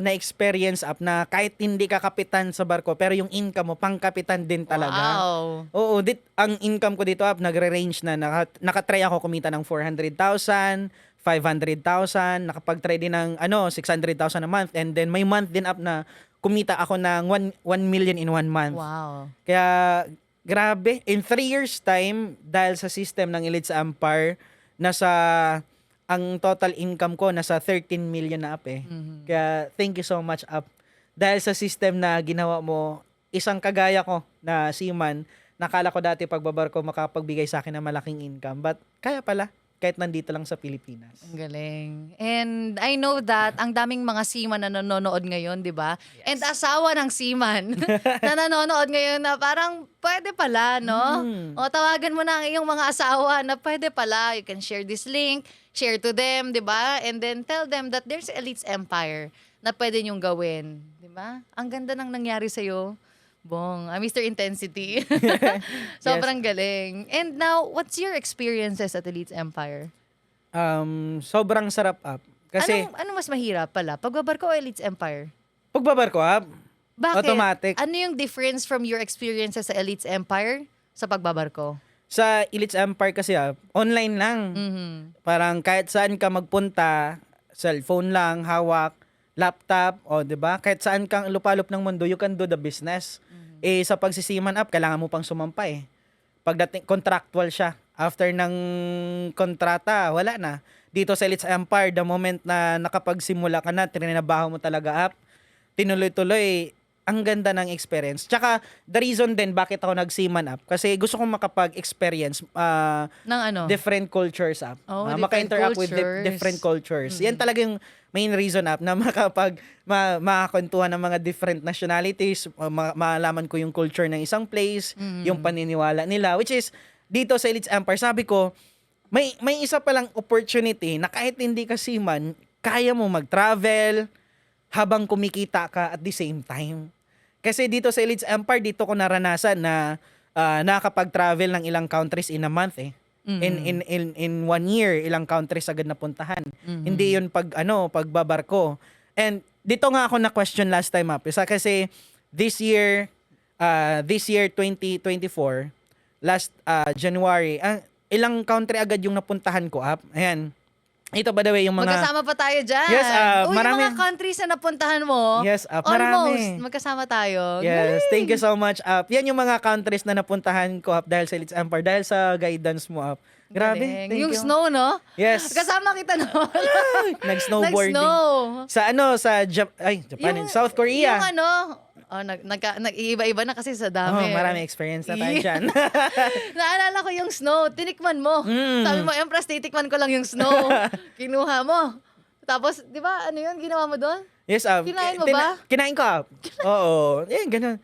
na-experience up na kahit hindi ka kapitan sa barko, pero yung income mo, pang kapitan din talaga. Wow. Oo, ang income ko dito up, nagre-range na. Nakatry ako kumita ng 400,000, 500,000, nakapag-try din ng 600,000 a month. And then may month din up na kumita ako ng 1 million in 1 month. Wow. Kaya grabe, in 3 years time, dahil sa system ng Elites Empire, ang total income ko nasa 13 million na up eh. Kaya thank you so much up. Dahil sa system na ginawa mo, isang kagaya ko na seaman, nakala ko dati pagbabarko makapagbigay sa akin ng malaking income. But kaya pala, kahit nandito lang sa Pilipinas. Ang galing. And I know that ang daming mga seaman na nanonood ngayon, di ba? Yes. And asawa ng seaman na nanonood ngayon na parang pwede pala, no? O tawagan mo na ang iyong mga asawa na pwede pala. You can share this link, share to them, di ba? And then tell them that there's Elites Empire na pwede nyong gawin. Di ba? Ang ganda ng nangyari sa'yo. Bong, Mr. Intensity. Sobrang galing. And now, what's your experiences at Elites Empire? Sobrang sarap up. Kasi Ano mas mahirap pala? Pagbabarko o Elites Empire? pagbabarko up, Bakit? automatic. Ano yung difference from your experiences sa Elites Empire sa pagbabarko? Sa Elites Empire kasi online lang. Parang kahit saan ka magpunta, cellphone lang, hawak, laptop, 'di ba? Kahit saan kang lupalop ng mundo, you can do the business. Sa pagsisiman up, kailangan mo pang sumampa eh. Pagdating contractual siya. After ng kontrata, wala na. Dito sa Elites Empire, the moment na nakapagsimula ka na, trinabaho mo talaga up, tinuloy-tuloy, ang ganda ng experience. Tsaka, the reason din bakit ako nag-seaman up, kasi gusto kong makapag-experience Ng ano? different cultures up. Oh, different Maka-interact with cultures. different cultures. Yan talaga yung main reason up na makakwentuhan ng mga different nationalities, malaman ko yung culture ng isang place, yung paniniwala nila, which is dito sa Elites Empire, sabi ko, may isa palang opportunity na kahit hindi ka seaman, kaya mo mag-travel habang kumikita ka at the same time. Kasi dito sa Elites Empire, dito ko naranasan na nakakapag-travel ng ilang countries in a month eh. In 1 year, ilang countries agad napuntahan. Hindi yun pagbabarko. And dito nga ako na question last time up. Kasi this year 2024, last January, ilang country agad yung napuntahan ko up. Ayan. Ito by the way yung mga... Magkasama pa tayo dyan. Yes, marami. Yung mga countries na napuntahan mo, Yes, almost, marami. magkasama tayo. Yes, thank you so much, Up. Yan yung mga countries na napuntahan ko, Up, dahil sa Elites Empire, dahil sa guidance mo, Up. Grabe, Galing. thank yung you. snow, no? Yes. Kasama kita noon. Nag-snowboarding. Nag-snow. Sa Japan, South Korea. Yung nag-iiba-iba na kasi sa dami. Marami experience na tayo dyan. Naalala ko yung snow, tinikman mo. Sabi mo, Empress, titikman ko lang yung snow. Kinuha mo. Tapos, di ba, ano yun, ginawa mo doon? Yes, Kinain mo ba? Kinain ko, Up. Oo. Yan, ganun.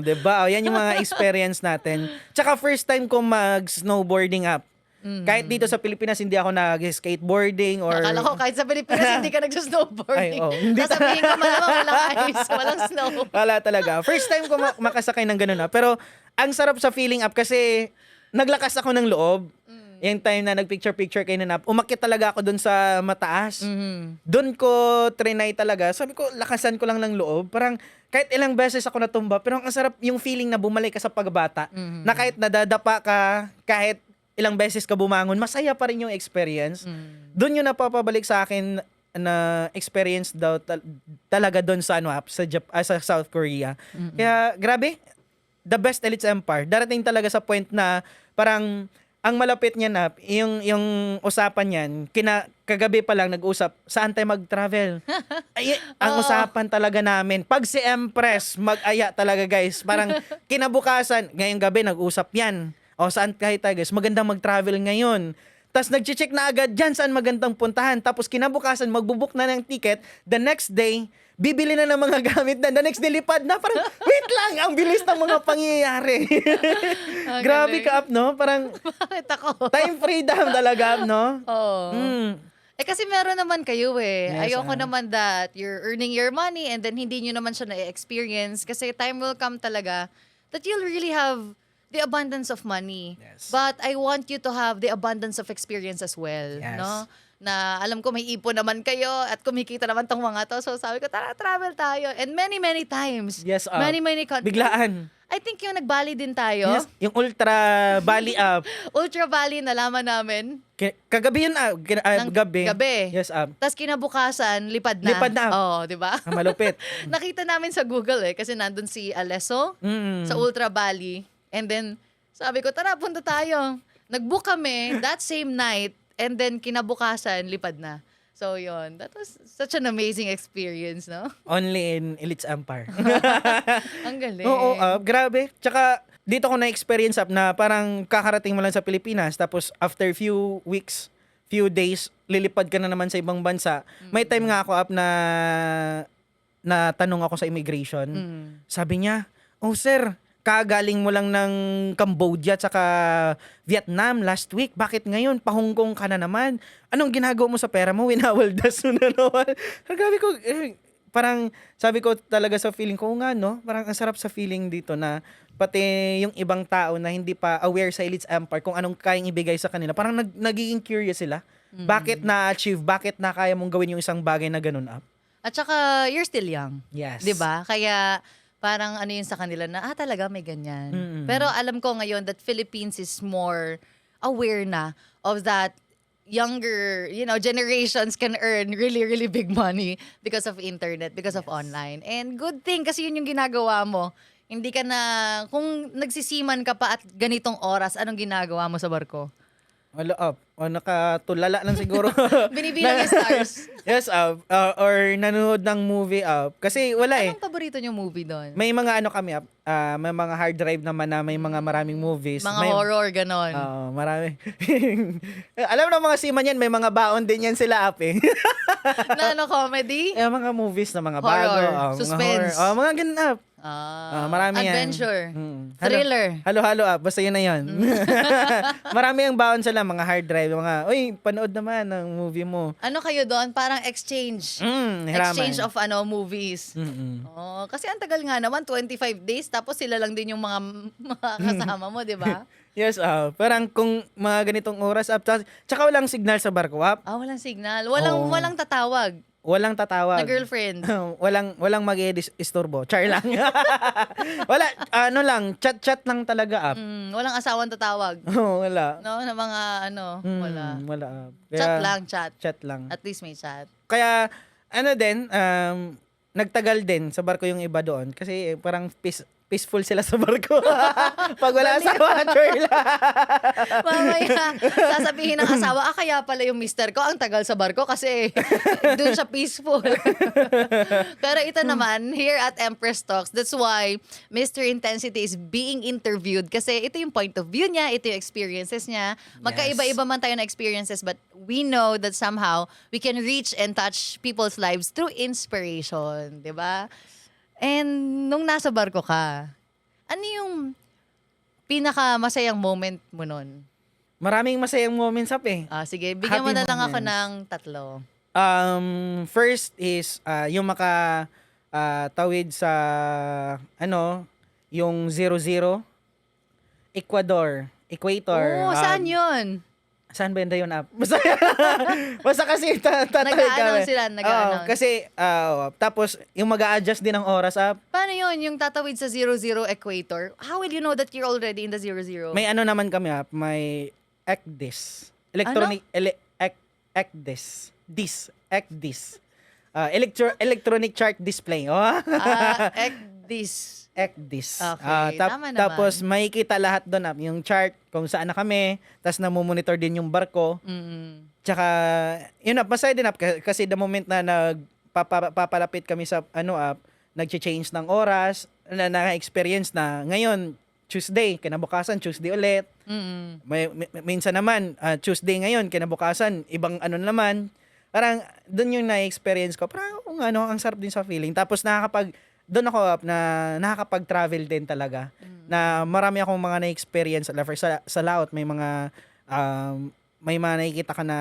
Diba? Yan yung mga experience natin. Tsaka first time ko mag-snowboarding, Up. Kahit dito sa Pilipinas, hindi ako nag-skateboarding or... Akala ko kahit sa Pilipinas, hindi ka nag-snowboarding. Ay, hindi Sasabihin ko malamang walang ice, walang snow. Wala talaga. First time ko makasakay ng ganun. Pero ang sarap sa feeling, Up, kasi naglakas ako ng loob. Yung time na nagpicture-picture kayo na umakyat talaga ako dun sa mataas. Dun ko trinay talaga. Sabi ko, lakasan ko lang ng loob. Parang kahit ilang beses ako natumba, pero ang sarap yung feeling na bumalik ka sa pagbata. Na kahit nadadapa ka, kahit ilang beses ka bumangon, masaya pa rin yung experience. Dun yung napapabalik sa akin na experience daw talaga doon sa sa South Korea. Kaya grabe, the best Elites Empire, darating talaga sa point na parang ang malapit niya na, yung usapan niyan, kagabi pa lang nag-usap, saan tayo mag-travel? Ay, ang Oo. usapan talaga namin, pag si Empress, mag-aya talaga guys. Parang kinabukasan, ngayong gabi nag-usap yan. O saan kahit tayo guys, magandang mag-travel ngayon. Tapos nag-check na agad dyan saan magandang puntahan. Tapos kinabukasan, magbubuk na ng ticket. The next day, bibili na ng mga gamit na. The next day, lipad na. Parang, wait lang, ang bilis ng mga pangyayari. Ang Grabe galing. ka, Ap, no? Parang Bakit ako? time freedom talaga, Ap, no? Oo. Mm. Eh kasi meron naman kayo eh. Yes, Ayoko naman that you're earning your money and then hindi nyo naman siya na-experience kasi time will come talaga that you'll really have the abundance of money. Yes. But I want you to have the abundance of experience as well. Yes. No? Na alam ko may ipon naman kayo at kumikita naman tong mga to. So sabi ko, tara, travel tayo. And many, many times. Yes, Many, many biglaan. I think yung nag-Bali din tayo. Yes, yung Ultra Bali Up. Ultra Bali, nalaman namin. Kagabi yun, gabi. Gabi. Yes, Up. Tapos kinabukasan, lipad na. Lipad na. Oo, di ba? Ang malupit. Nakita namin sa Google eh, kasi nandun si Alesso Mm. sa Ultra Bali. And then, sabi ko, tara, punta tayo. Nag-book kami that same night. And then, kinabukasan, lipad na. So, yun. That was such an amazing experience, no? Only in Elites Empire. Ang galing. Oo, grabe. Tsaka, dito ko na-experience Up na parang kakarating mo lang sa Pilipinas, tapos after few weeks, few days, lilipad ka na naman sa ibang bansa. May time nga ako Up na tanong ako sa immigration. Sabi niya, oh sir, kagaling mo lang ng Cambodia at saka Vietnam last week. Bakit ngayon? Pa-Hong Kong ka na naman. Anong ginagawa mo sa pera mo? Winawaldas mo na naman. Grabe ko, parang sabi ko talaga sa feeling ko nga, no? Parang ang sarap sa feeling dito na pati yung ibang tao na hindi pa aware sa Elites Empire kung anong kayang ibigay sa kanila. Parang nagiging curious sila. Bakit na-achieve? Bakit na kaya mong gawin yung isang bagay na ganun Up? At saka, you're still young. Yes. 'Di ba? Kaya parang ano yun sa kanila na talaga may ganyan. Pero alam ko ngayon that Philippines is more aware na of that younger, generations can earn really, really big money because of internet, because of online. And good thing kasi yun yung ginagawa mo. Hindi ka na, kung nagsisiman ka pa at ganitong oras, anong ginagawa mo sa barko? Wala Up. O nakatulala lang siguro. Binibilang yung stars. Yes, or nanonood ng movie kasi wala eh. Anong paborito niyong movie doon? May mga ano kami may mga hard drive naman na may mga maraming movies. Mga may, horror, ganon. marami. Alam mo mga seaman yan, may mga baon din yan sila eh. Na comedy? Mga movies na mga Horror, bago. suspense. Mga mga ganun marami yan. Adventure. Thriller. Halo-halo basta yun na yun. Marami ang baon sila, mga hard drive, mga, uy, panood naman ng movie mo. Ano kayo doon? Parang exchange. Hiraman. Exchange of movies. Oh, kasi ang tagal nga naman, 25 days, tapos sila lang din yung mga kasama mo, di ba? Yes, parang kung mga ganitong oras tsaka walang signal sa barko Walang signal. Oo. Walang tatawag walang tatawag. na girlfriend. walang mag-istorbo. Char lang. Wala, lang, chat lang talaga Walang asawang tatawag. wala. No, na mga wala. Wala. Chat lang, chat. Chat lang. At least may chat. Kaya, nagtagal din sa barko yung iba doon kasi parang peaceful sila sa barko. Pag wala asawa, char lang. Mamaya, sasabihin ng asawa, kaya pala yung mister ko, ang tagal sa barko kasi doon siya peaceful. Pero ito naman, here at Empress Talks, that's why Mr. Intensity is being interviewed kasi ito yung point of view niya, ito yung experiences niya. Magkaiba-iba man tayo na experiences, but we know that somehow we can reach and touch people's lives through inspiration, di ba? And nung nasa barko ka, ano yung pinaka-masayang moment mo nun? Maraming masayang moments Sige, bigyan mo Happy na lang ako moments. ng 3. First is yung tawid sa yung 00 Equator. Saan yun? Saan banda yun Basta kasi tatawid Nag-a-announce kami. sila, nag-a-announce. Kasi tapos yung mag-a-adjust din ng oras Paano yun, yung tatawid sa 00 Equator? How will you know that you're already in the 00? may naman kami may ECDIS. Electronic ECDIS. ECDIS. Electronic chart display. ECDIS. Ekdis. Okay, tama naman. Tapos makikita lahat doon yung chart kung saan na kami, tapos namomonitor din yung barko. Mm-mm. Tsaka yun masaya din kasi the moment na papalapit kami sa nagche-change ng oras, na-experience na ngayon Tuesday, kinabukasan Tuesday ulit. Mm-mm. Minsan naman Tuesday ngayon, kinabukasan ibang naman. Parang doon yung na-experience ko. Parang ang sarap din sa feeling. Tapos doon ako na nakakapag-travel din talaga. Na marami akong mga na-experience sa laut, may mga nakikita ka na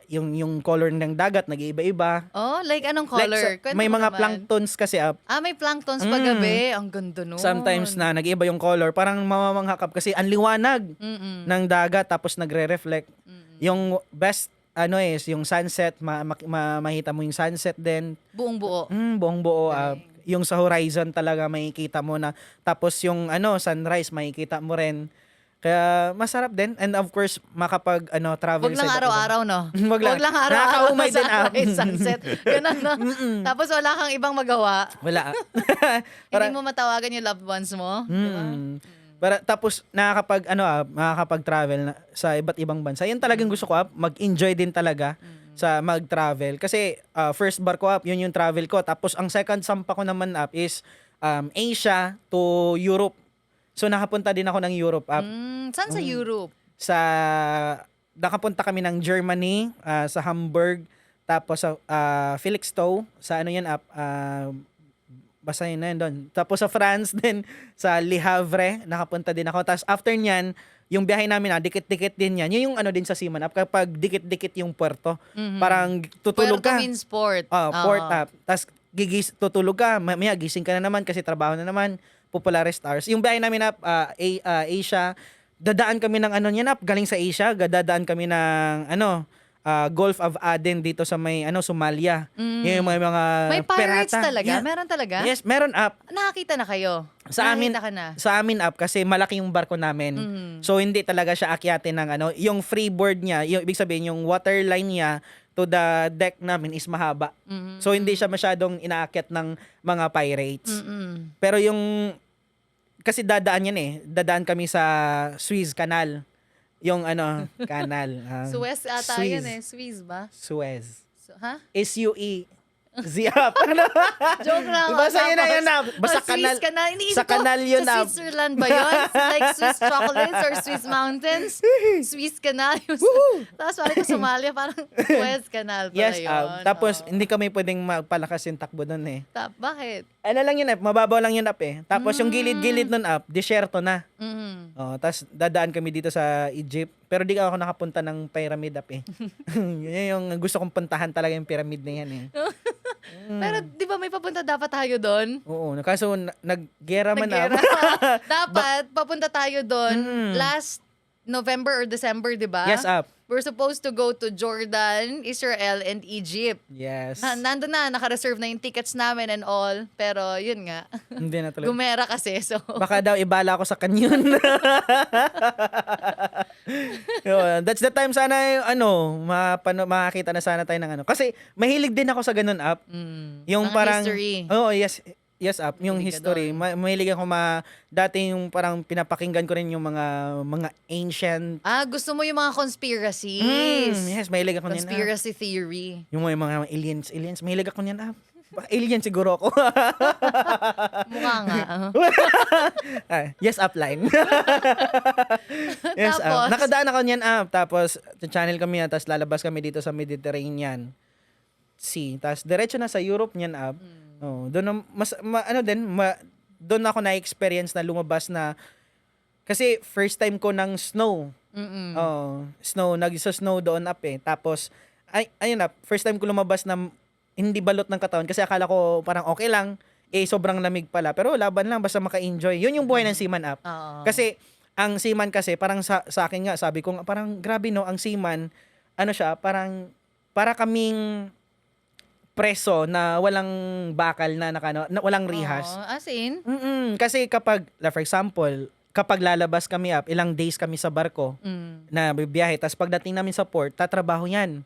yung color ng dagat nag-iiba-iba. Oh, like anong Like, color? Kwento may mo mga naman. planktons kasi May planktons paggabi. Ang ganda nun. sometimes na nag-iiba yung color, parang mamamanghakap kasi ang liwanag Mm-mm. ng dagat tapos nagre-reflect. Yung best is yung sunset, makita mo yung sunset din. Buong buo. Buong buo. Galing. Yung sa horizon talaga makikita mo na. Tapos yung sunrise makikita mo rin. Kaya masarap din. And of course, travel Wag lang iba't araw-araw, no? Wag lang. Wag lang araw-araw Nakakaumay din, sunrise, sunset. Ganun, no? Tapos wala kang ibang magawa. Wala. Hindi mo matawagan yung loved ones mo. Diba? Tapos makakapag-travel sa iba't ibang bansa. Yan talagang gusto ko, mag-enjoy din talaga sa mag-travel. Kasi first bar ko, yun yung travel ko. Tapos ang second sampa ko naman is Asia to Europe. So nakapunta din ako ng Europe. Saan sa Europe? Nakapunta kami ng Germany, sa Hamburg, tapos sa Felixstowe, sa basta yun na yun doon. Tapos sa France din, sa Le Havre, nakapunta din ako. Tapos after nyan, yung biyahe namin dikit-dikit din yan. Yun yung din sa Seaman Up, kapag dikit-dikit yung puerto, parang tutulog Puerto ka. means port. Port up. Tapos tutulog ka, mamaya gising ka na naman kasi trabaho na naman, Populares Stars. Yung biyahe namin Asia, dadaan kami ng galing sa Asia, dadaan kami ng Gulf of Aden dito sa may Somalia. Yung mga May pirates pirata. talaga? Yeah. Meron talaga? Yes, meron Nakakita na kayo? sa amin Nakakita ka na? sa amin kasi malaki yung barko namin. So hindi talaga siya akyatin ng yung freeboard niya, yung ibig sabihin yung waterline niya to the deck namin is mahaba. So hindi siya masyadong inaakyat ng mga pirates. Pero yung kasi dadaan kami sa Suez Canal. Yung canal. Suez ata Suez. yun eh. Suez ba? Suez. Ha? SUE. Joke lang. Basta yun na yun na. Basta Swiss canal. canal. Iniisip Sa ko, canal yun sa na. Switzerland ba yun? Like Swiss chocolates or Swiss mountains? Swiss canal. Tapos parang ko Somalia, parang Suez canal pala Yes, yun. tapos hindi kami pwedeng magpalakas yung takbo doon eh. Bakit? Lang yun mababaw lang yun eh. Tapos yung gilid-gilid nun disyerto na. Tapos dadaan kami dito sa Egypt. Pero di ako nakapunta ng pyramid eh. Yun yung gusto kong puntahan talaga yung pyramid na yan eh. Pero di ba may papunta dapat tayo doon? Oo, kaso naggera man Nag-era. na. Dapat papunta tayo doon last November or December, di ba? Yes, We're supposed to go to Jordan, Israel, and Egypt. Yes. Nandun na, naka-reserve na yung tickets namin and all. Pero yun nga, Hindi na tuloy. gumera kasi. So, Baka daw ibala ako sa kanyon. Yun, that's the time sana makakita na sana tayo ng Kasi mahilig din ako sa ganun yung mga parang history. Oo, yes. Yes, yung Mahilig ka history. Mahilig ako dati yung parang pinapakinggan ko rin yung mga ancient. Gusto mo yung mga conspiracies. Yes, mahilig ako niyan. Conspiracy theory. Yung mga aliens, mahilig ako niyan. Alien siguro ako. Mukha nga. Yes, upline. Yes, Tapos? nakadaan ako niyan tapos channel kami tapos lalabas kami dito sa Mediterranean Sea. Tapos diretso na sa Europe niyan doon doon ako na-experience na lumabas na kasi first time ko ng snow. Nag-snow doon Tapos ayun first time ko lumabas na hindi balot ng katawan kasi akala ko parang okay lang, sobrang lamig pala. Pero laban lang basta maka-enjoy. Yun yung buhay ng Seaman Up. Kasi ang Seaman kasi parang sa akin nga sabi ko parang grabe ang Seaman siya parang para kaming preso na walang bakal na walang rihas. As in? Kasi kapag for example, kapag lalabas kami ilang days kami sa barko na bibiyahe, tapos pagdating namin sa port, tatrabaho yan.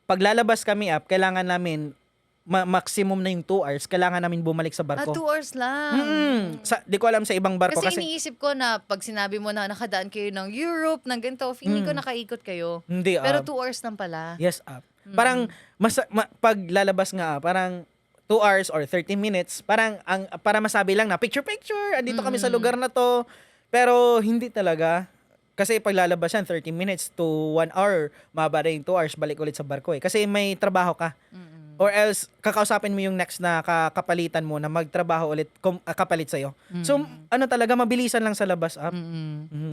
Pag lalabas kami kailangan namin maximum na yung 2 hours, kailangan namin bumalik sa 2 barko. hours lang. Di ko alam sa ibang barko Kasi kasi iniisip ko na pag sinabi mo na nakadaan kayo ng Europe, ng ganito, feeling ko nakaikot kayo. hindi Pero 2 hours lang pala. yes up. Parang pag lalabas nga parang 2 hours or 30 minutes, parang para masabi lang na picture, andito kami sa lugar na to. Pero hindi talaga. Kasi pag lalabas yan, 30 minutes to 1 hour, mababa yung 2 hours, balik ulit sa barko eh. Kasi may trabaho ka. Or else, kakausapin mo yung next na kapalitan mo na magtrabaho ulit, kapalit sa'yo. So, ano talaga, mabilisan lang sa labas up.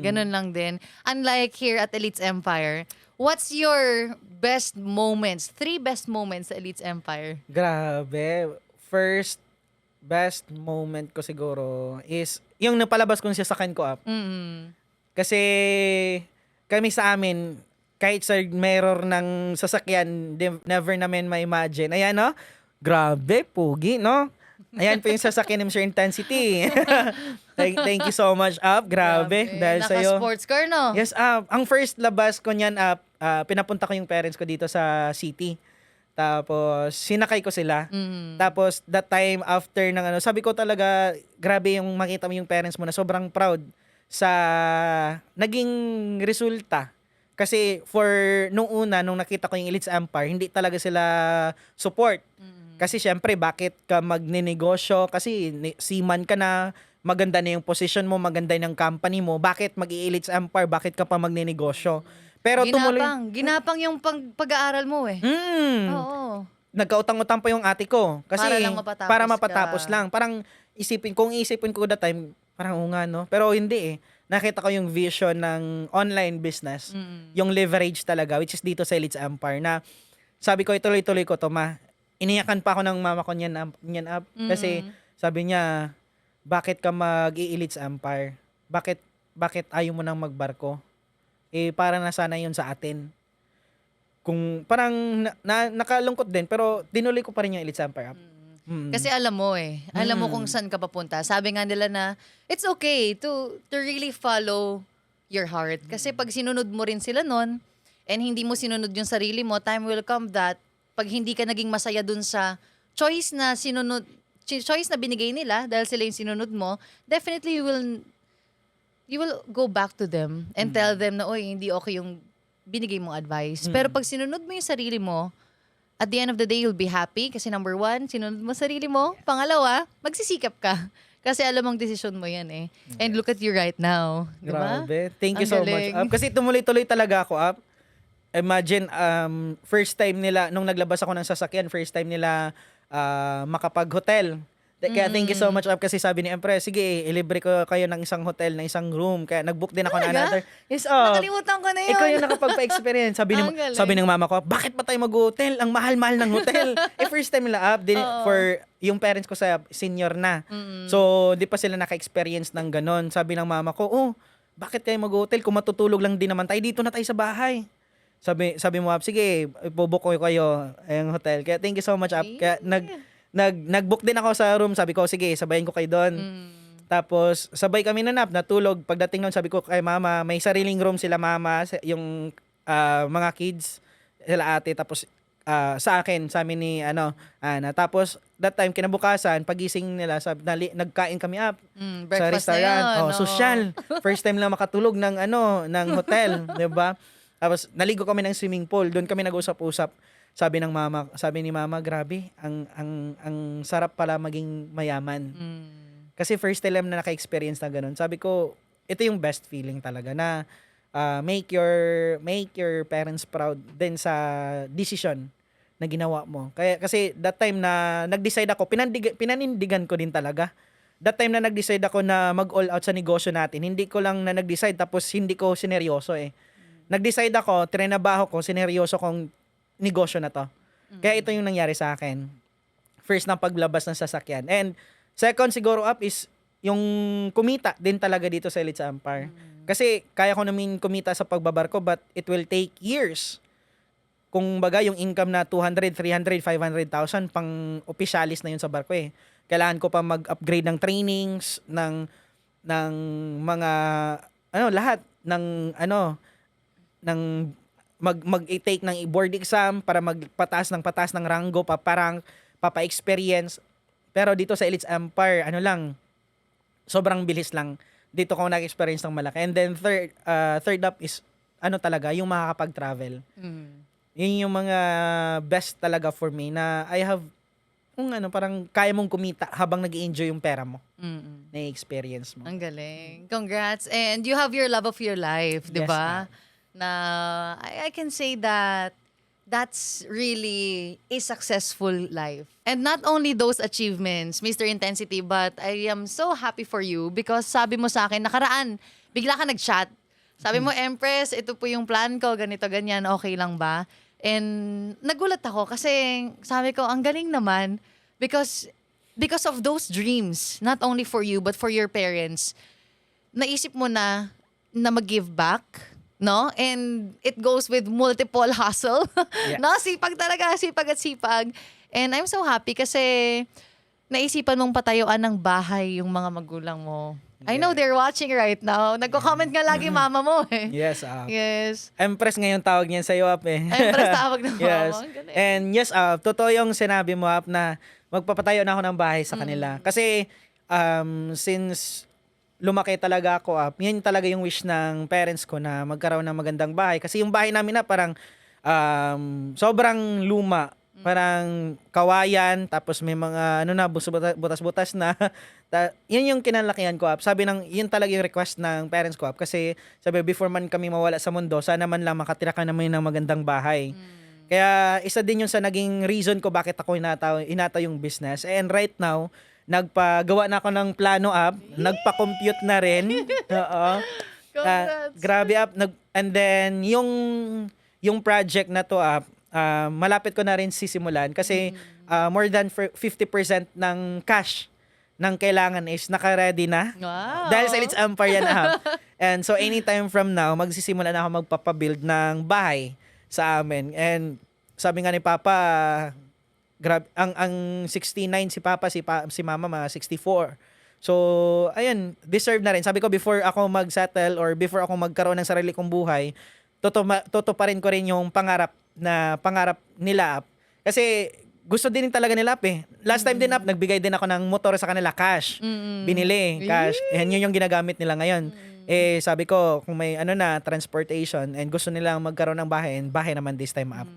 Ganun lang din. Unlike here at Elites Empire, what's your best moments? 3 best moments sa Elites Empire? Grabe. First best moment ko siguro is yung napalabas kong sasakyan ko up. Kasi kami sa amin, kahit sa mirror ng sasakyan, never namin ma-imagine. Ayan, no? Grabe, pugi, no? Ayan po yung sasakyan ng Sure Intensity. Thank you so much, Up. Grabe. Dahil sa'yo. Naka-sports car, no? Yes, Up. Ang first labas ko niyan, Up, pinapunta ko yung parents ko dito sa city. Tapos, sinakay ko sila. Tapos, that time, after ng sabi ko talaga, grabe yung makita mo yung parents mo na sobrang proud sa naging resulta. Kasi nung nakita ko yung Elites Empire, hindi talaga sila support. Kasi syempre, bakit ka magninegosyo? Kasi seaman ka na, maganda na yung position mo, maganda yung company mo, bakit mag-i-Elites Empire? Bakit ka pa magninegosyo? Pero Ginapang yung pag-aaral mo eh. Oo. Nagkautang-utang pa yung ate ko. Kasi Para lang mapatapos ka. lang. Parang isipin ko that time, parang nga no. Pero hindi eh. Nakita ko yung vision ng online business. Yung leverage talaga, which is dito sa Elites Empire na sabi ko, ituloy-tuloy ko to, ma. Iniyakan pa ako ng mama ko niyan up. Kasi sabi niya, bakit ka mag-i-Elites Empire? Bakit ayaw mo nang magbarko? Eh, para na sana yun sa atin. Kung parang nakalungkot din, pero dinuloy ko pa rin yung Elites Empire up. Kasi alam mo eh. Alam mo kung saan ka papunta. Sabi nga nila na it's okay to really follow your heart. Kasi pag sinunod mo rin sila nun and hindi mo sinunod yung sarili mo, time will come that pag hindi ka naging masaya dun sa choice na binigay nila dahil sila yung sinunod mo, definitely you will go back to them and tell them na, oy, hindi okay yung binigay mong advice. Pero pag sinunod mo yung sarili mo, at the end of the day, you'll be happy kasi number 1, sinunod mo sarili mo. Pangalawa, magsisikap ka. Kasi alam mong desisyon mo yan eh. And look at you right now. Diba? Grabe. Thank you Ang so much, galing. Up. Kasi tumuloy-tuloy talaga ako, Up. Imagine, first time nila, nung naglabas ako ng sasakyan, first time nila makapag-hotel. Kaya thank you so much, Up, kasi sabi ni Empress, sige, ilibre ko kayo ng isang hotel, ng isang room. Kaya nag-book din ako ng Talaga? another. Yes, Up. Nakalimutan ko na yun. Ikaw yung nakapagpa-experience. Ang galing. Sabi ng mama ko, bakit pa tayo mag-hotel? Ang mahal-mahal ng hotel. First time nila, Up, for yung parents ko sa senior na. So, di pa sila naka-experience ng ganon. Sabi ng mama ko, bakit kayo mag-hotel? Kung matutulog lang din naman tayo, dito na tayo sa bahay. Sabi mo, Up, sige, ipobook ko kayo yung hotel. Kaya thank you so much, Up. Kaya nag-book din ako sa room. Sabi ko, sige, sabayin ko kayo doon. Tapos, sabay kami natulog. Pagdating noon, sabi ko kay mama, may sariling room sila mama, yung mga kids, sila ate, tapos sa akin, sa amin ni Ana. Tapos, that time, kinabukasan, pagising nila, nagkain kami up sa breakfast na restaurant. yun, no? Social. First time lang makatulog ng hotel, 'di ba? Tapos, naligo kami ng swimming pool. Doon kami nag-usap-usap. Sabi ni mama, grabe, ang sarap pala maging mayaman. Kasi first time na naka-experience na ganun. Sabi ko, ito yung best feeling talaga na make your parents proud din sa decision na ginawa mo. Kasi that time na nag-decide ako, pinanindigan ko din talaga. That time na nag-decide ako na mag-all out sa negosyo natin, hindi ko lang na nag-decide tapos hindi ko sineryoso eh. Nag-decide ako, trinabaho ko, sineryoso kong negosyo na to. Kaya ito yung nangyari sa akin. First na paglabas ng sasakyan. And second siguro up is yung kumita din talaga dito sa Elites Empire. Kasi kaya ko namin kumita sa pagbabarko but it will take years. Kung baga yung income na 200, 300, 500,000 pang opisyalis na yun sa barko eh. Kailangan ko pa mag-upgrade ng trainings, ng mga lahat ng mag-take ng board exam para magpataas ng ranggo pa papa-experience. Pero dito sa Elites Empire, ano lang, sobrang bilis lang. Dito ko nag-experience ng malaki. And then third up is, ano talaga, yung makakapag-travel. Yun yung mga best talaga for me na I have, kung ano, parang kaya mong kumita habang nag-enjoy yung pera mo, na-experience mo. Ang galing. Congrats. And you have your love of your life, di Yes, ba? Na I can say that that's really a successful life. And not only those achievements, Mr. Intensity, but I am so happy for you because sabi mo sa akin, nakaraan, bigla ka nag-chat. Sabi mo, Empress, ito po yung plan ko, ganito, ganyan, okay lang ba? And nagulat ako kasi sabi ko, ang galing naman because of those dreams, not only for you, but for your parents, naisip mo na mag-give back, no? And it goes with multiple hustle. Yes. No? Sipag talaga, sipag at sipag. And I'm so happy kasi naisipan mong patayuan ng bahay yung mga magulang mo. I know they're watching right now. Nagko-comment nga lagi mama mo eh. Yes, Yes. Empress ngayon tawag niyan sa'yo, Ap, eh. Empress tawag ng mama Yes. mo. Ang galing. And yes, totoo yung sinabi mo, Ap, na magpapatayo na ako ng bahay sa kanila. Kasi, since lumaki talaga ako, Ap, yun talaga yung wish ng parents ko na magkaroon ng magandang bahay. Kasi yung bahay namin na parang sobrang luma. Parang kawayan, tapos may mga butas-butas na. Yun yung kinalakihan ko, Ap. Yun talaga yung request ng parents ko, Ap. Kasi sabi, before man kami mawala sa mundo, sana man lang makatira ka naman ng magandang bahay. Kaya isa din yun sa naging reason ko bakit ako inata yung business. And right now, nagpagawa na ako ng plano, Ap. Nagpa-compute na rin. Oo. Congrats. Grabe, Ap. And then, yung project na to, Ap, malapit ko na rin sisimulan kasi more than 50% ng cash ng kailangan is naka-ready na. Wow. Dahil sa Elites Empire yan, Ap. And so, anytime from now, magsisimula na ako magpapabuild ng bahay sa amin. And sabi nga ni Papa, ang 69 si Papa, si Mama, mga 64. So, ayun, deserve na rin. Sabi ko, before ako mag-settle or before ako magkaroon ng sarili kong buhay, tutuparin ko rin yung pangarap nila, Ap. Kasi gusto din talaga nila, Ap, eh. Last time din, Ap, nagbigay din ako ng motor sa kanila, cash. Binili, cash. Yan yun yung ginagamit nila ngayon. Eh, sabi ko, kung may transportation and gusto nilang magkaroon ng bahay naman this time, Ap.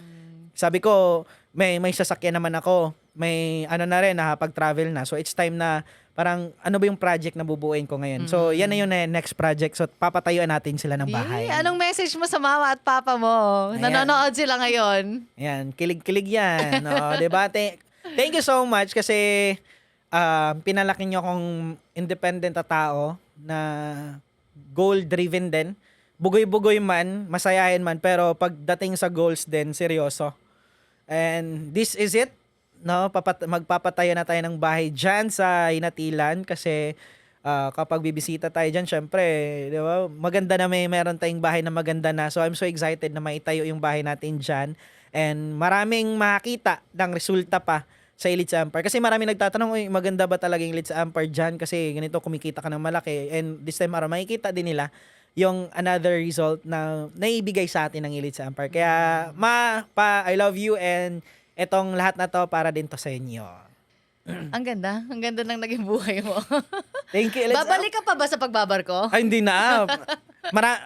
Sabi ko, may sasakyan naman ako. May na rin, nakapag-travel na. So, it's time na parang ano ba yung project na bubuuin ko ngayon. So, yan na yung next project. So, papatayuan natin sila ng bahay. Anong message mo sa mama at papa mo? Ayan. Nanonood sila ngayon. Ayan, kilig-kilig yan. O, diba? Thank you so much kasi pinalaki nyo akong independent na tao na goal-driven din. Bugoy-bugoy man, masayahin man, pero pagdating sa goals din, seryoso. And this is it. No, magpapatayo na tayo ng bahay dyan sa Hinatilan kasi kapag bibisita tayo dyan, syempre, di ba, maganda na meron tayong bahay na maganda na. So, I'm so excited na maitayo yung bahay natin dyan. And maraming makita ng resulta pa sa Elites Empire. Kasi maraming nagtatanong, maganda ba talaga yung Elites Empire dyan? Kasi ganito, kumikita ka ng malaki. And this time, makikita din nila yung another result na naibigay sa atin ng Elites Empire. Kaya, I love you and etong lahat na to para din to sa inyo. Ang ganda ng naging buhay mo. Thank you, Elites. Babalik ka pa ba sa pagbabarko? Ay, hindi na.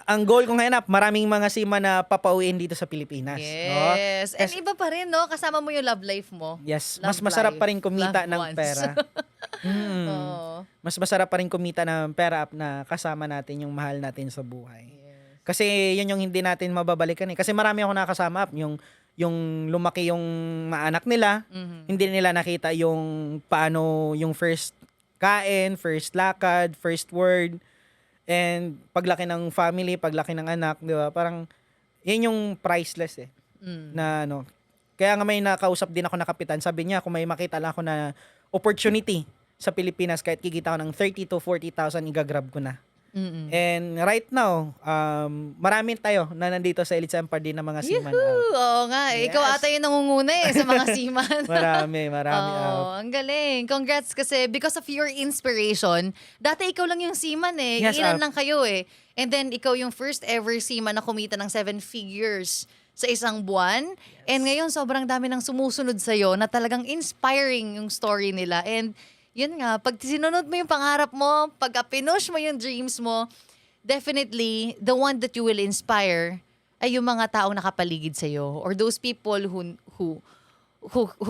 Ang goal ko ngayon, maraming mga seaman na papauwiin dito sa Pilipinas. Yes. No? And iba pa rin, no? Kasama mo yung love life mo. Yes. Love Mas masarap life. pa rin kumita Loved ng ones. pera. Oo. Mas masarap pa rin kumita ng pera na kasama natin yung mahal natin sa buhay. Kasi yun yung hindi natin mababalikan eh. Kasi marami ako nakasama, yung lumaki yung maanak nila, hindi nila nakita yung paano yung first kain, first lakad, first word, and paglaki ng family, paglaki ng anak, di ba? Parang, yun yung priceless eh. Na kaya nga may nakausap din ako na kapitan, sabi niya, kung may makita lang ako na opportunity sa Pilipinas, kahit kikita ko ng 30 to 40,000, igagrab ko na. And right now, marami tayo na nandito sa Elites Empire din ng mga seaman. Oo nga. Yes. Ikaw ata yung nangunguna sa mga seaman. Marami. Ang galing. Congrats kasi because of your inspiration, dati ikaw lang yung seaman eh. Yes, Ilan lang kayo eh. And then ikaw yung first ever seaman na kumita ng 7 figures sa isang buwan. And ngayon, sobrang dami ng sumusunod sa'yo na talagang inspiring yung story nila. And yun nga, pag sinunod mo yung pangarap mo, pag pinush mo yung dreams mo, definitely, the one that you will inspire ay yung mga taong nakapaligid sa'yo. Or those people who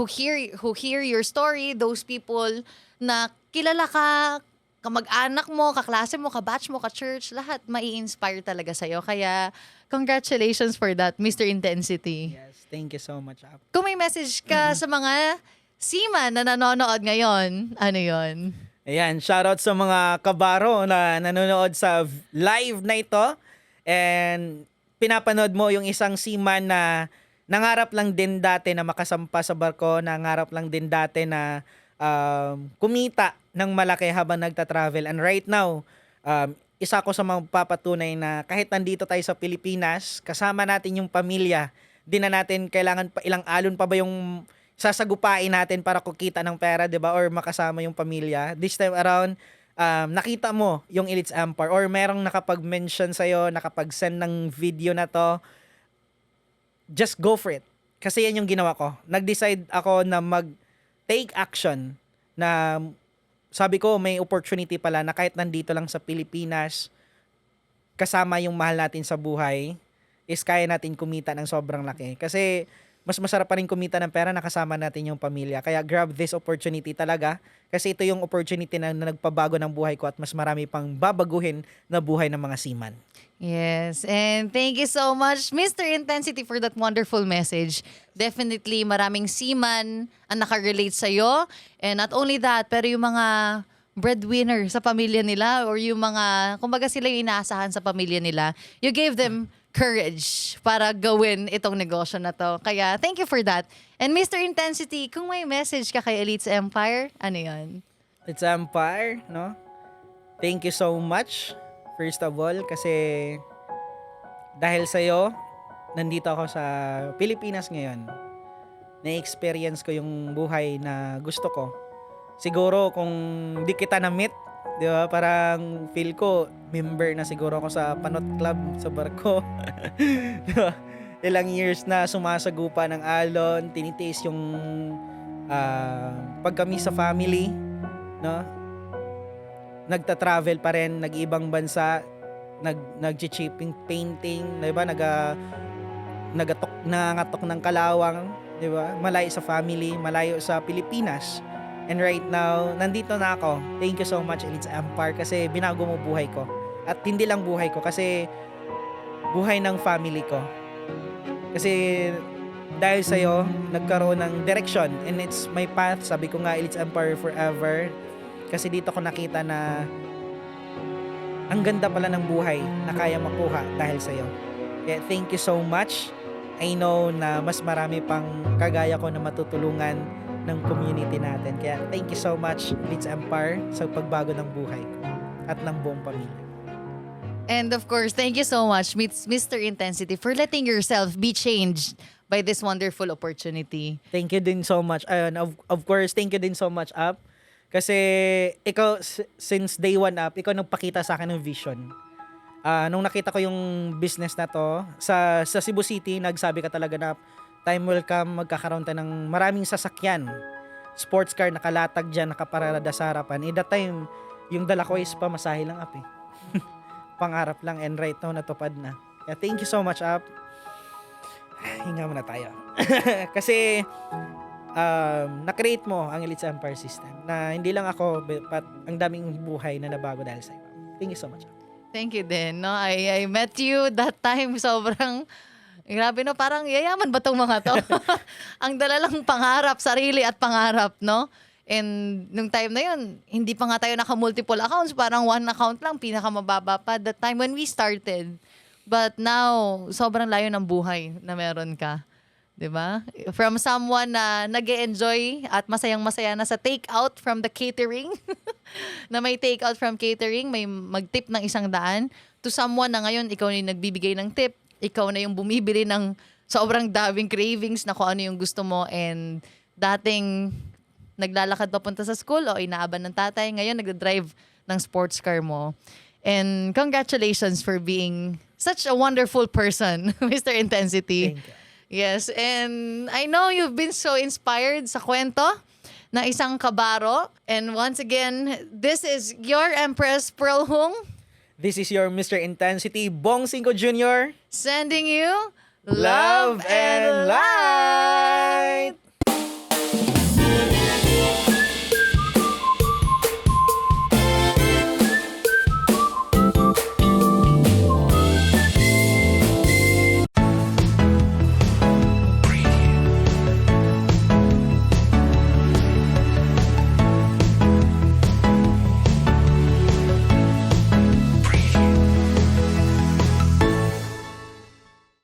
hear your story, those people na kilala ka, kamag-anak mo, kaklase mo, kabatch mo, ka-church, lahat mai-inspire talaga sa'yo. Kaya, congratulations for that, Mr. Intensity. Yes, thank you so much, Ap. Kung may message ka sa mga seaman na nanonood ngayon, ano yon? Ayan, shoutout sa mga kabaro na nanonood sa live na ito. And pinapanood mo yung isang seaman na nangarap lang din dati na makasampa sa barko, nangarap lang din dati na kumita ng malaki habang nagta-travel. And right now, isa ko sa mga papatunay na kahit nandito tayo sa Pilipinas, kasama natin yung pamilya, di na natin kailangan pa ilang alon pa ba yung sasagupain natin para kukita ng pera, 'di ba? Or makasama yung pamilya. This time around, nakita mo yung Elites Empire or merong nakapag-mention sa'yo, nakapag-send ng video na to, just go for it. Kasi yan yung ginawa ko. Nag-decide ako na mag-take action na sabi ko may opportunity pala na kahit nandito lang sa Pilipinas, kasama yung mahal natin sa buhay, is kaya natin kumita ng sobrang laki. Kasi mas masarap pa rin kumita ng pera na kasama natin yung pamilya. Kaya grab this opportunity talaga. Kasi ito yung opportunity na nagpabago ng buhay ko at mas marami pang babaguhin na buhay ng mga seaman. Yes, and thank you so much, Mr. Intensity, for that wonderful message. Definitely, maraming seaman ang nakarelate sa'yo. And not only that, pero yung mga breadwinner sa pamilya nila or yung mga, kumbaga sila yung inaasahan sa pamilya nila, you gave them courage para gawin itong negosyo na to. Kaya, thank you for that. And Mr. Intensity, kung may message ka kay Elites Empire, ano yun? It's Empire, no? Thank you so much. First of all, kasi dahil sa'yo, nandito ako sa Pilipinas ngayon. Na-experience ko yung buhay na gusto ko. Siguro kung di kita na-meet, di ba, parang feel ko, member na siguro ako sa Panot Club sa barko. Di ba? Ilang years na sumasagupa ng alon, tinitiis yung pagkami sa family, no? Nagta-travel pa rin, nag-ibang bansa, nag-chipping painting, 'di ba? Nangatok ng kalawang, 'di ba? Malayo sa family, malayo sa Pilipinas. And right now, nandito na ako. Thank you so much, Elites Empire, kasi binago mo buhay ko. At hindi lang buhay ko, kasi buhay ng family ko. Kasi dahil sa'yo, nagkaroon ng direction, and it's my path. Sabi ko nga, Elites Empire forever. Kasi dito ko nakita na ang ganda pala ng buhay na kaya makuha dahil sa'yo. Kaya thank you so much. I know na mas marami pang kagaya ko na matutulungan ng community natin. Kaya thank you so much, Elites Empire, sa pagbago ng buhay ko at ng buong pamilya. And of course, thank you so much, Mr. Intensity, for letting yourself be changed by this wonderful opportunity. Thank you din so much. Ayun, of course, thank you din so much, Up. Kasi ikaw, since day one up, ikaw nagpakita sa akin ng vision. Nung nakita ko yung business na to, sa Cebu City, nagsabi ka talaga na time will come, magkakaroon tayo ng maraming sasakyan. Sports car, nakalatag dyan, nakaparada sa harapan. That time, yung dala ko is pamasahe lang, Up, eh. Pangarap lang, and right now, natupad na. Kaya thank you so much, Up. Hinga muna tayo. Kasi na-create mo ang Elites Empire System na hindi lang ako, but ang daming buhay na nabago dahil sa iyo. Thank you so much. Thank you din. No? I met you that time. Sobrang, grabe no, parang yayaman ba tong mga to? Ang dala lang pangarap, sarili at pangarap, no? And nung time na yun, hindi pa nga tayo naka-multiple accounts. Parang one account lang, pinakamababa pa that time when we started. But now, sobrang layo ng buhay na meron ka. 'Di ba? From someone na nag-e-enjoy at masayang-masaya na sa take-out from the catering, na may take-out from catering, may mag-tip ng 100, to someone na ngayon, ikaw na yung nagbibigay ng tip, ikaw na yung bumibili ng sobrang daming cravings na kung ano yung gusto mo, and dating naglalakad papunta sa school o inaaban ng tatay, ngayon nagdadrive ng sports car mo. And congratulations for being such a wonderful person, Mr. Intensity. Thank you. Yes, and I know you've been so inspired sa kwento ng isang kabaro. And once again, this is your Empress Pearl Hung This is your Mr. Intensity, Bong Cinco Jr. sending you Love and light!